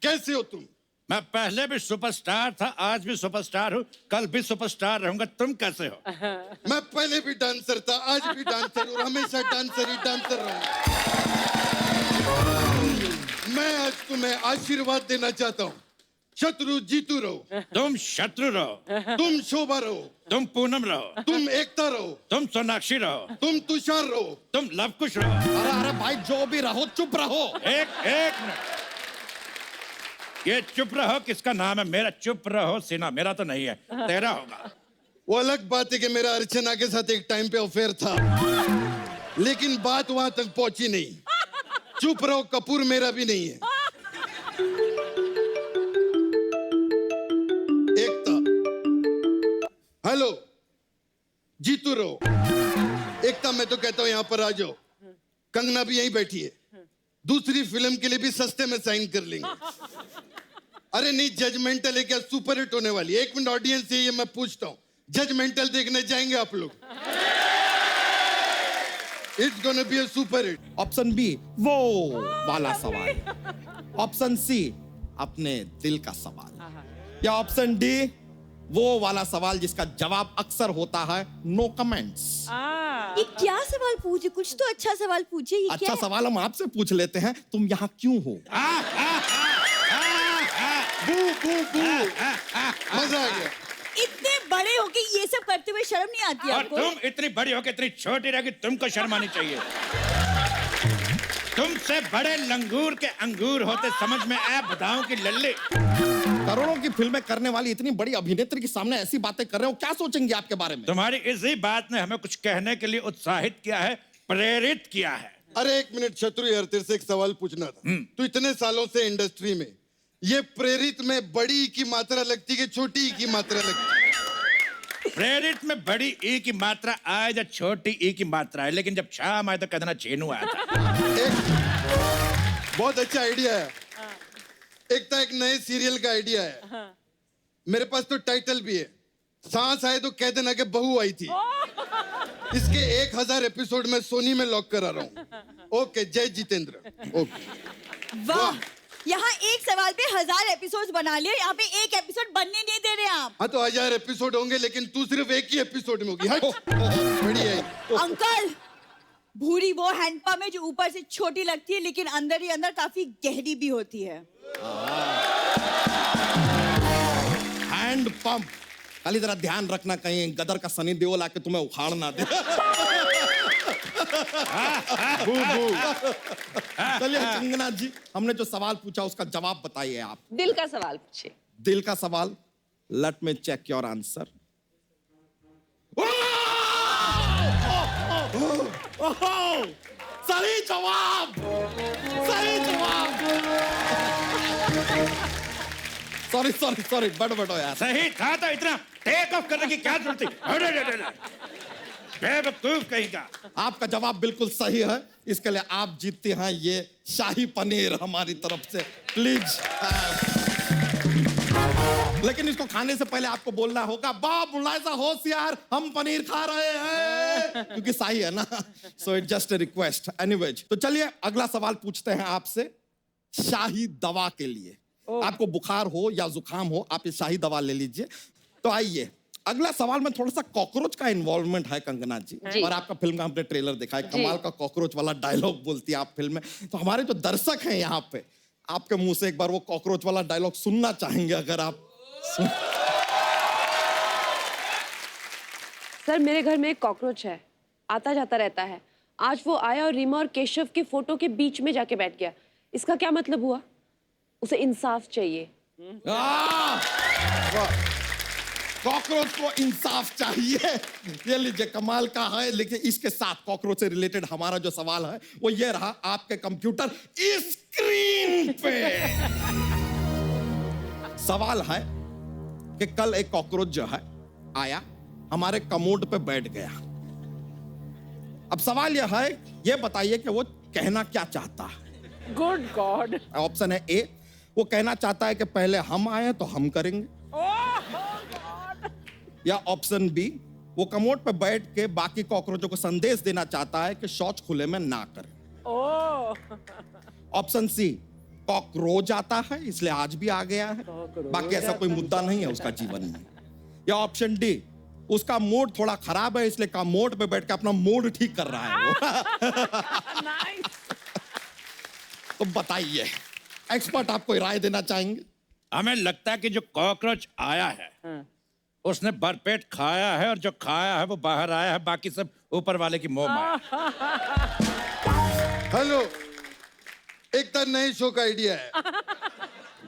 कैसे हो तुम? मैं पहले भी सुपरस्टार था, आज भी सुपरस्टार हूँ, कल भी सुपरस्टार रहूंगा। तुम कैसे हो? मैं पहले भी डांसर था, आज भी डांसर और हमेशा डांसर ही डांसर रहूंगा। मैं आज तुम्हें आशीर्वाद देना चाहता हूँ। शत्रु जीतू रहो। तुम शत्रु रहो। तुम शोभा रहो। तुम पूनम रहो। तुम एकता रहो। तुम सोनाक्षी रहो। तुम तुषार रहो। तुम लवकुश रहो। अरे अरे भाई, जो भी रहो चुप रहो। एक मिनट, ये चुप रहो किसका नाम है? मेरा चुप रहो सिन्हा, मेरा तो नहीं है, तेरा होगा। वो अलग बात है कि मेरा अर्चना के साथ एक टाइम पे अफेयर था, लेकिन बात वहां तक पहुंची नहीं। चुप रहो कपूर मेरा भी नहीं है। एकता, हेलो, जीतू रहो। एकता, मैं तो कहता हूं यहां पर आ जाओ। कंगना भी यहीं बैठी है, दूसरी फिल्म के लिए भी सस्ते में साइन कर लेंगे। अरे नहीं, जजमेंटल है क्या? सुपर हिट होने वाली है। 1 मिनट ऑडियंस से ये मैं पूछता हूँ, जजमेंटल देखने जाएंगे आप लोग? It's gonna be a super hit. Option B वो वाला सवाल, ऑप्शन सी अपने दिल का सवाल, या ऑप्शन डी वो वाला सवाल जिसका जवाब अक्सर होता है नो कमेंट्स। ये क्या सवाल पूछे? कुछ तो अच्छा सवाल पूछे। ये अच्छा क्या सवाल हम आपसे पूछ लेते हैं, तुम यहाँ क्यों हो? बू बू बू मजा आ गया। इतने बड़े होके ये सब करते हुए शर्म नहीं आती और आपको? तुम इतनी बड़ी हो के इतनी छोटी रह, तुमको शर्म आनी चाहिए। तुमसे बड़े लंगूर के अंगूर होते समझ में आया बताऊं कि लल्ले। करोड़ों की फिल्में करने वाली इतनी बड़ी अभिनेत्री के सामने ऐसी बातें कर रहे हो, क्या सोचेंगे आपके बारे में? तुम्हारी इसी बात ने हमें कुछ कहने के लिए उत्साहित किया है, प्रेरित किया है। अरे एक मिनट शत्रु यार, तेरे से एक सवाल पूछना था। तू इतने सालों से इंडस्ट्री में, ये प्रेरित में बड़ी की मात्रा लगती है कि छोटी की मात्रा लगती? प्रेरित में बड़ी ई की मात्रा आए या छोटी ई की मात्रा है, लेकिन जब शाम आए तो कहना चेनू आया था। बहुत अच्छा आइडिया है। एक नए सीरियल का आइडिया है। मेरे पास तो टाइटल भी है, सांस आए तो कह देना कि बहू आई थी। इसके 1000 एपिसोड में सोनी में लॉक करा रहा हूँ। ओके, जय जितेंद्र। ओके। वाह, यहाँ एक सवाल पे 1000 एपिसोड बना लिए, यहाँ पे एक एपिसोड बनने नहीं दे रहे आप। हाँ तो 1000 एपिसोड होंगे, लेकिन तू सिर्फ एक ही एपिसोड में होगी। बढ़िया है। अंकल, भूरी वो हैंडपंप है जो ऊपर से छोटी लगती है लेकिन अंदर ही अंदर काफी गहरी भी होती है। Hand pump. खाली जरा ध्यान रखना कहीं गदर का सनी देओल आके तुम्हें उखाड़ ना दे। चलिए कंगना जी, हमने जो सवाल पूछा उसका जवाब बताइए आप। दिल का सवाल पूछिए। दिल का सवाल। Let me check your answer. सही जवाब, सही जवाब। सॉरी सॉरी सॉरी, बड़बड़ो यार। सही था तो इतना टेक ऑफ करने की क्या जरूरत थी? बेवकूफ कहीं का। आपका जवाब बिल्कुल सही है, इसके लिए आप जीतते हैं ये शाही पनीर हमारी तरफ से। प्लीज। लेकिन इसको खाने से पहले आपको बोलना होगा, बाप मुलायजा होशियार, हम पनीर खा रहे हैं, क्योंकि शाही है ना। So it just a request. Anyways, तो चलिए अगला सवाल पूछते हैं आपसे शाही दवा के लिए। आपको बुखार हो या जुकाम हो, आप ये शाही दवा ले लीजिए। तो आइए, अगला सवाल में थोड़ा सा कॉकरोच का इन्वॉल्वमेंट है कंगना जी, और आपका फिल्म का हमने ट्रेलर देखा है, कमाल का कॉकरोच वाला डायलॉग बोलती है आप फिल्म में। तो हमारे जो दर्शक हैं यहाँ पे, आपके मुंह से एक बार वो कॉकरोच वाला डायलॉग सुनना चाहेंगे अगर आप सर, मेरे घर में एक कॉकरोच है, आता जाता रहता है। आज वो आया और रीमा और केशव के फोटो के बीच में जाके बैठ गया। इसका क्या मतलब हुआ? उसे इंसाफ चाहिए। कॉकरोच को इंसाफ चाहिए। ये लीजिए, कमाल का है। लेकिन इसके साथ कॉकरोच से रिलेटेड हमारा जो सवाल है वो ये रहा आपके कंप्यूटर स्क्रीन पे। सवाल है कि कल एक कॉकरोच जो है आया, हमारे कमोड पे बैठ गया। अब सवाल यह है, ये बताइए कि वो कहना क्या चाहता है। Good God. ऑप्शन है ए, वो कहना चाहता है कि पहले हम आए तो हम करेंगे। या ऑप्शन बी, वो कमोड पे बैठ के बाकी कॉकरोचों को संदेश देना चाहता है कि शौच खुले में ना करें। ऑप्शन सी, कॉकरोच आता है इसलिए आज भी आ गया है, बाकी ऐसा कोई मुद्दा नहीं है उसका जीवन में। या ऑप्शन डी, उसका मूड थोड़ा खराब है इसलिए कमोड पे बैठ के अपना मूड ठीक कर रहा है वो। तो बताइए, एक्सपर्ट आपको राय देना चाहेंगे। हमें लगता है कि जो कॉकरोच आया है उसने भरपेट खाया है, और जो खाया है वो बाहर आया है, बाकी सब ऊपर वाले की मोह माया। हेलो, एक नए शो का आइडिया है।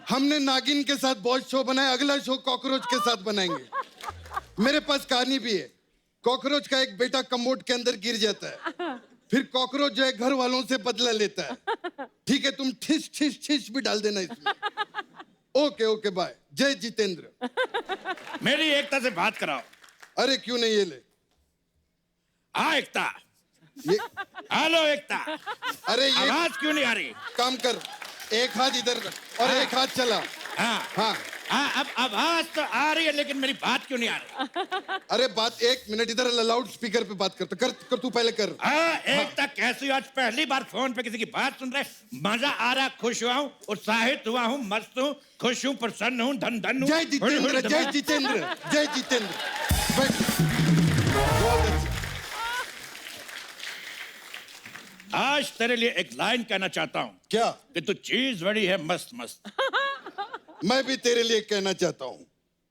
हमने नागिन के साथ बहुत शो बनाया, अगला शो कॉकरोच के साथ बनाएंगे। मेरे पास कहानी भी है। कॉकरोच का एक बेटा कमोड के अंदर गिर जाता है, फिर कॉकरोच जो है घर वालों से बदला लेता है। ठीक है, तुम ठिस ठिस ठिस भी डाल देना इसमें। Okay okay, bye. जय जितेंद्र। मेरी एकता से बात कराओ। अरे क्यों नहीं, ये ले। हाँ एकता। हेलो एकता। अरे ये आवाज क्यों नहीं आ रही? काम कर, एक हाथ इधर और एक हाथ चला। हाँ हाँ हाँ, अब आवाज तो आ रही है लेकिन मेरी बात क्यों नहीं आ रही? अरे बात, एक मिनट इधर लाउड स्पीकर पे बात कर तू पहले कर। हाँ एकता, कैसी? आज पहली बार फोन पे किसी की बात सुन रहे, मजा आ रहा, खुश हुआ हूँ, उत्साहित हुआ हूँ, मस्त हूँ, खुश हूँ, प्रसन्न हूँ, धन धन हूँ। जय जितेंद्र, जय जितेंद्र, जय जितेंद्र। आज तेरे लिए एक लाइन कहना चाहता हूँ। क्या? कि तू चीज बड़ी है मस्त मस्त। मैं भी तेरे लिए कहना चाहता हूँ,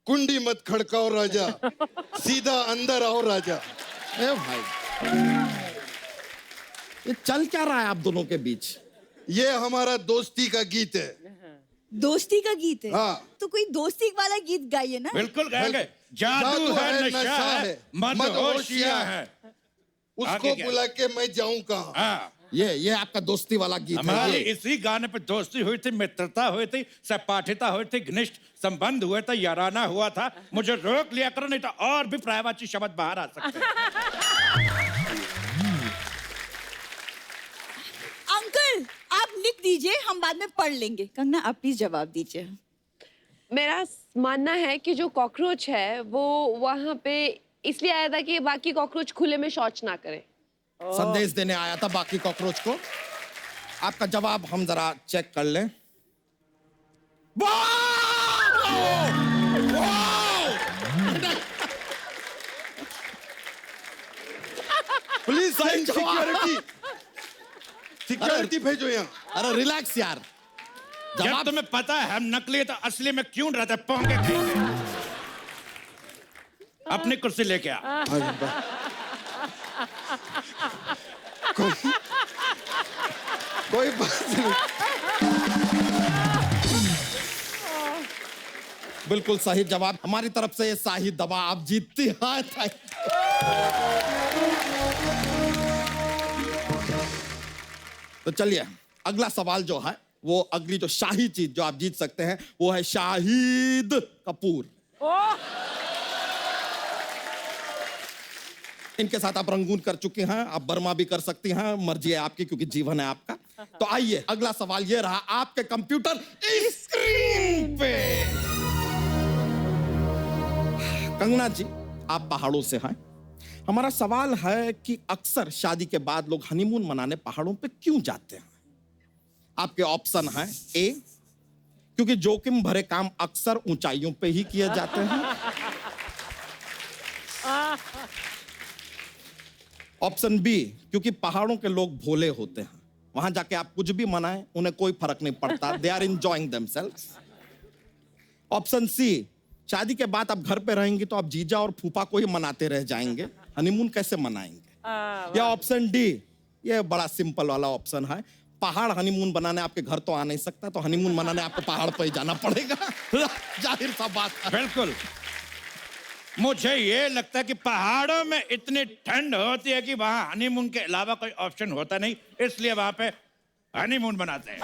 कुंडी मत खड़काओ राजा, सीधा अंदर आओ राजा। ए भाई, ये चल क्या रहा है आप दोनों के बीच? ये हमारा दोस्ती का गीत है। दोस्ती का गीत है? हाँ। तो कोई दोस्ती वाला गीत गाइए ना। बिल्कुल गाएंगे। जादू है, नशा है, मदहोशियां है। उसको बुला के मैं जाऊं कहाँ? हाँ। ये आपका दोस्ती वाला गीत हमारी है। इसी गाने पे दोस्ती हुई थी, मित्रता हुई थी, सहपाठिता हुई थी, घनिष्ठ संबंध हुए थे, याराना हुआ था। मुझे रोक लिया करो, नहीं तो और भी प्रायवाची शब्द बाहर आ सकते हैं। अंकल आप लिख दीजिए, हम बाद में पढ़ लेंगे। कंगना आप प्लीज जवाब दीजिए। मेरा मानना है कि जो कॉकरोच है वो वहाँ पे इसलिए आया था कि बाकी कॉकरोच खुले में शौच ना करे। संदेश देने आया था बाकी कॉकरोच को। आपका जवाब हम जरा चेक कर लें। प्लीज सिक्योरिटी, सिक्योरिटी भेजो यहाँ। अरे रिलैक्स यार। जब तुम्हें पता है हम नकली तो असली में क्यों रहते पोंगे खाएंगे। अपनी कुर्सी लेके आ। कोई बात नहीं। बिल्कुल सही जवाब हमारी तरफ से। ये शाही दवा आप जीतती हैं। तो चलिए अगला सवाल जो है, वो अगली जो शाही चीज जो आप जीत सकते हैं वो है शाहिद कपूर। इनके साथ आप रंगून कर चुके हैं, आप बर्मा भी कर सकती हैं, मर्जी है आपकी क्योंकि जीवन है आपका। तो आइए अगला सवाल ये रहा आपके कंप्यूटर स्क्रीन पे। कंगना जी आप पहाड़ों से हैं। हमारा सवाल है कि अक्सर शादी के बाद लोग हनीमून मनाने पहाड़ों पे क्यों जाते हैं? आपके ऑप्शन हैं ए, क्योंकि जोखिम भरे काम अक्सर ऊंचाइयों पे ही किए जाते हैं। ऑप्शन बी, क्योंकि पहाड़ों के लोग भोले होते हैं, वहां जाके आप कुछ भी मनाएं उन्हें कोई फर्क नहीं पड़ता, they are enjoying themselves. Option C, शादी के बाद आप घर पे रहेंगे तो आप जीजा और फूफा को ही मनाते रह जाएंगे, हनीमून कैसे मनाएंगे। या ऑप्शन डी, ये बड़ा सिंपल वाला ऑप्शन है, पहाड़ हनीमून बनाने आपके घर तो आ नहीं सकता, तो हनीमून मनाने आपको पहाड़ पर ही जाना पड़ेगा। जाहिर सा बात है। बिल्कुल। मुझे ये लगता है कि पहाड़ों में इतनी ठंड होती है कि वहां हनीमून के अलावा कोई ऑप्शन होता नहीं, इसलिए वहां पे हनीमून बनाते हैं।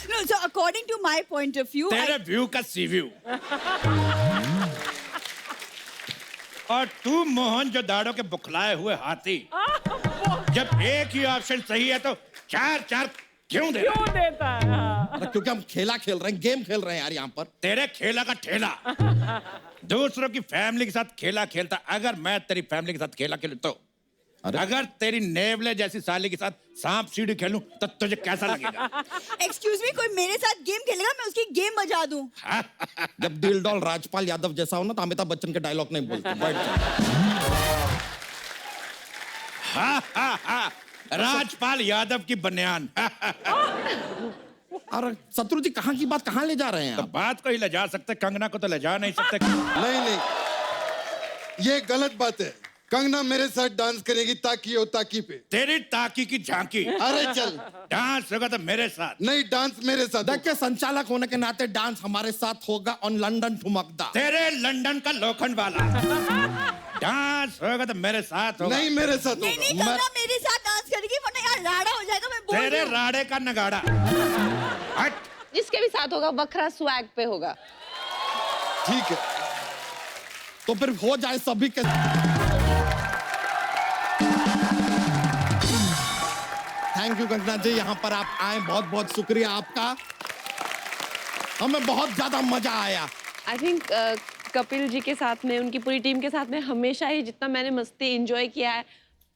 No, so according to my point of view, तेरे व्यू का सी व्यू। और तू मोहन जो दाड़ों के बुखलाए हुए हाथी, जब एक ही ऑप्शन सही है तो चार चार क्यों देता है? क्योंकि हम खेला खेल रहे हैं, गेम खेल रहे हैं यार यहाँ पर। तेरे खेला का ठेला दूसरों की फैमिली के साथ खेला खेलता। अगर मैं तेरी फैमिली के साथ खेला खेलूं तो, अगर तेरी नेवले जैसी साली के साथ सांप सीढ़ी खेलूं तो तुझे कैसा लगेगा? एक्सक्यूज मी, कोई मेरे साथ गेम खेलेगा, मैं उसकी गेम बजा दूं। जब दिल डॉल राजपाल यादव जैसा हो ना तो अमिताभ बच्चन के डायलॉग नहीं बोलते। बैठ जाओ। राजपाल यादव की बनियान। और शत्रु जी कहाँ की बात कहाँ ले जा रहे हैं? तो बात को ही ले जा सकते, कंगना को तो ले जा नहीं सकते। नहीं, ये गलत बात है। कंगना मेरे साथ डांस करेगी ताकी और ताकी पे। तेरी ताकी की झांकी। अरे चल, डांस होगा तो मेरे साथ। नहीं, डांस मेरे साथ। देखिए संचालक होने के नाते डांस हमारे साथ होगा ऑन लंदन ठुमकदा। तेरे लंदन का लोखंड वाला डांस होगा तो मेरे साथ होगा। नहीं, मेरे साथ नहीं, नहीं, कंगना मेरे साथ डांस करेगी वरना यार राड़ा हो जाएगा। मैं बोल तेरे रही हूँ। राड़े का नगाड़ा। हट। जिसके भी साथ होगा बखरा स्वैग पे होगा। ठीक है, तो फिर हो जाए सभी के। थैंक यू कंगना जी, यहाँ पर आप आए, बहुत बहुत शुक्रिया आपका। हमें बहुत ज्यादा मजा आया। आई थिंक कपिल जी के साथ में, उनकी पूरी टीम के साथ में हमेशा ही जितना मैंने मस्ती एंजॉय किया है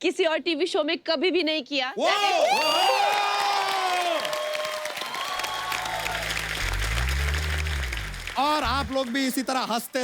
किसी और टीवी शो में कभी भी नहीं किया। और आप लोग भी इसी तरह हंसते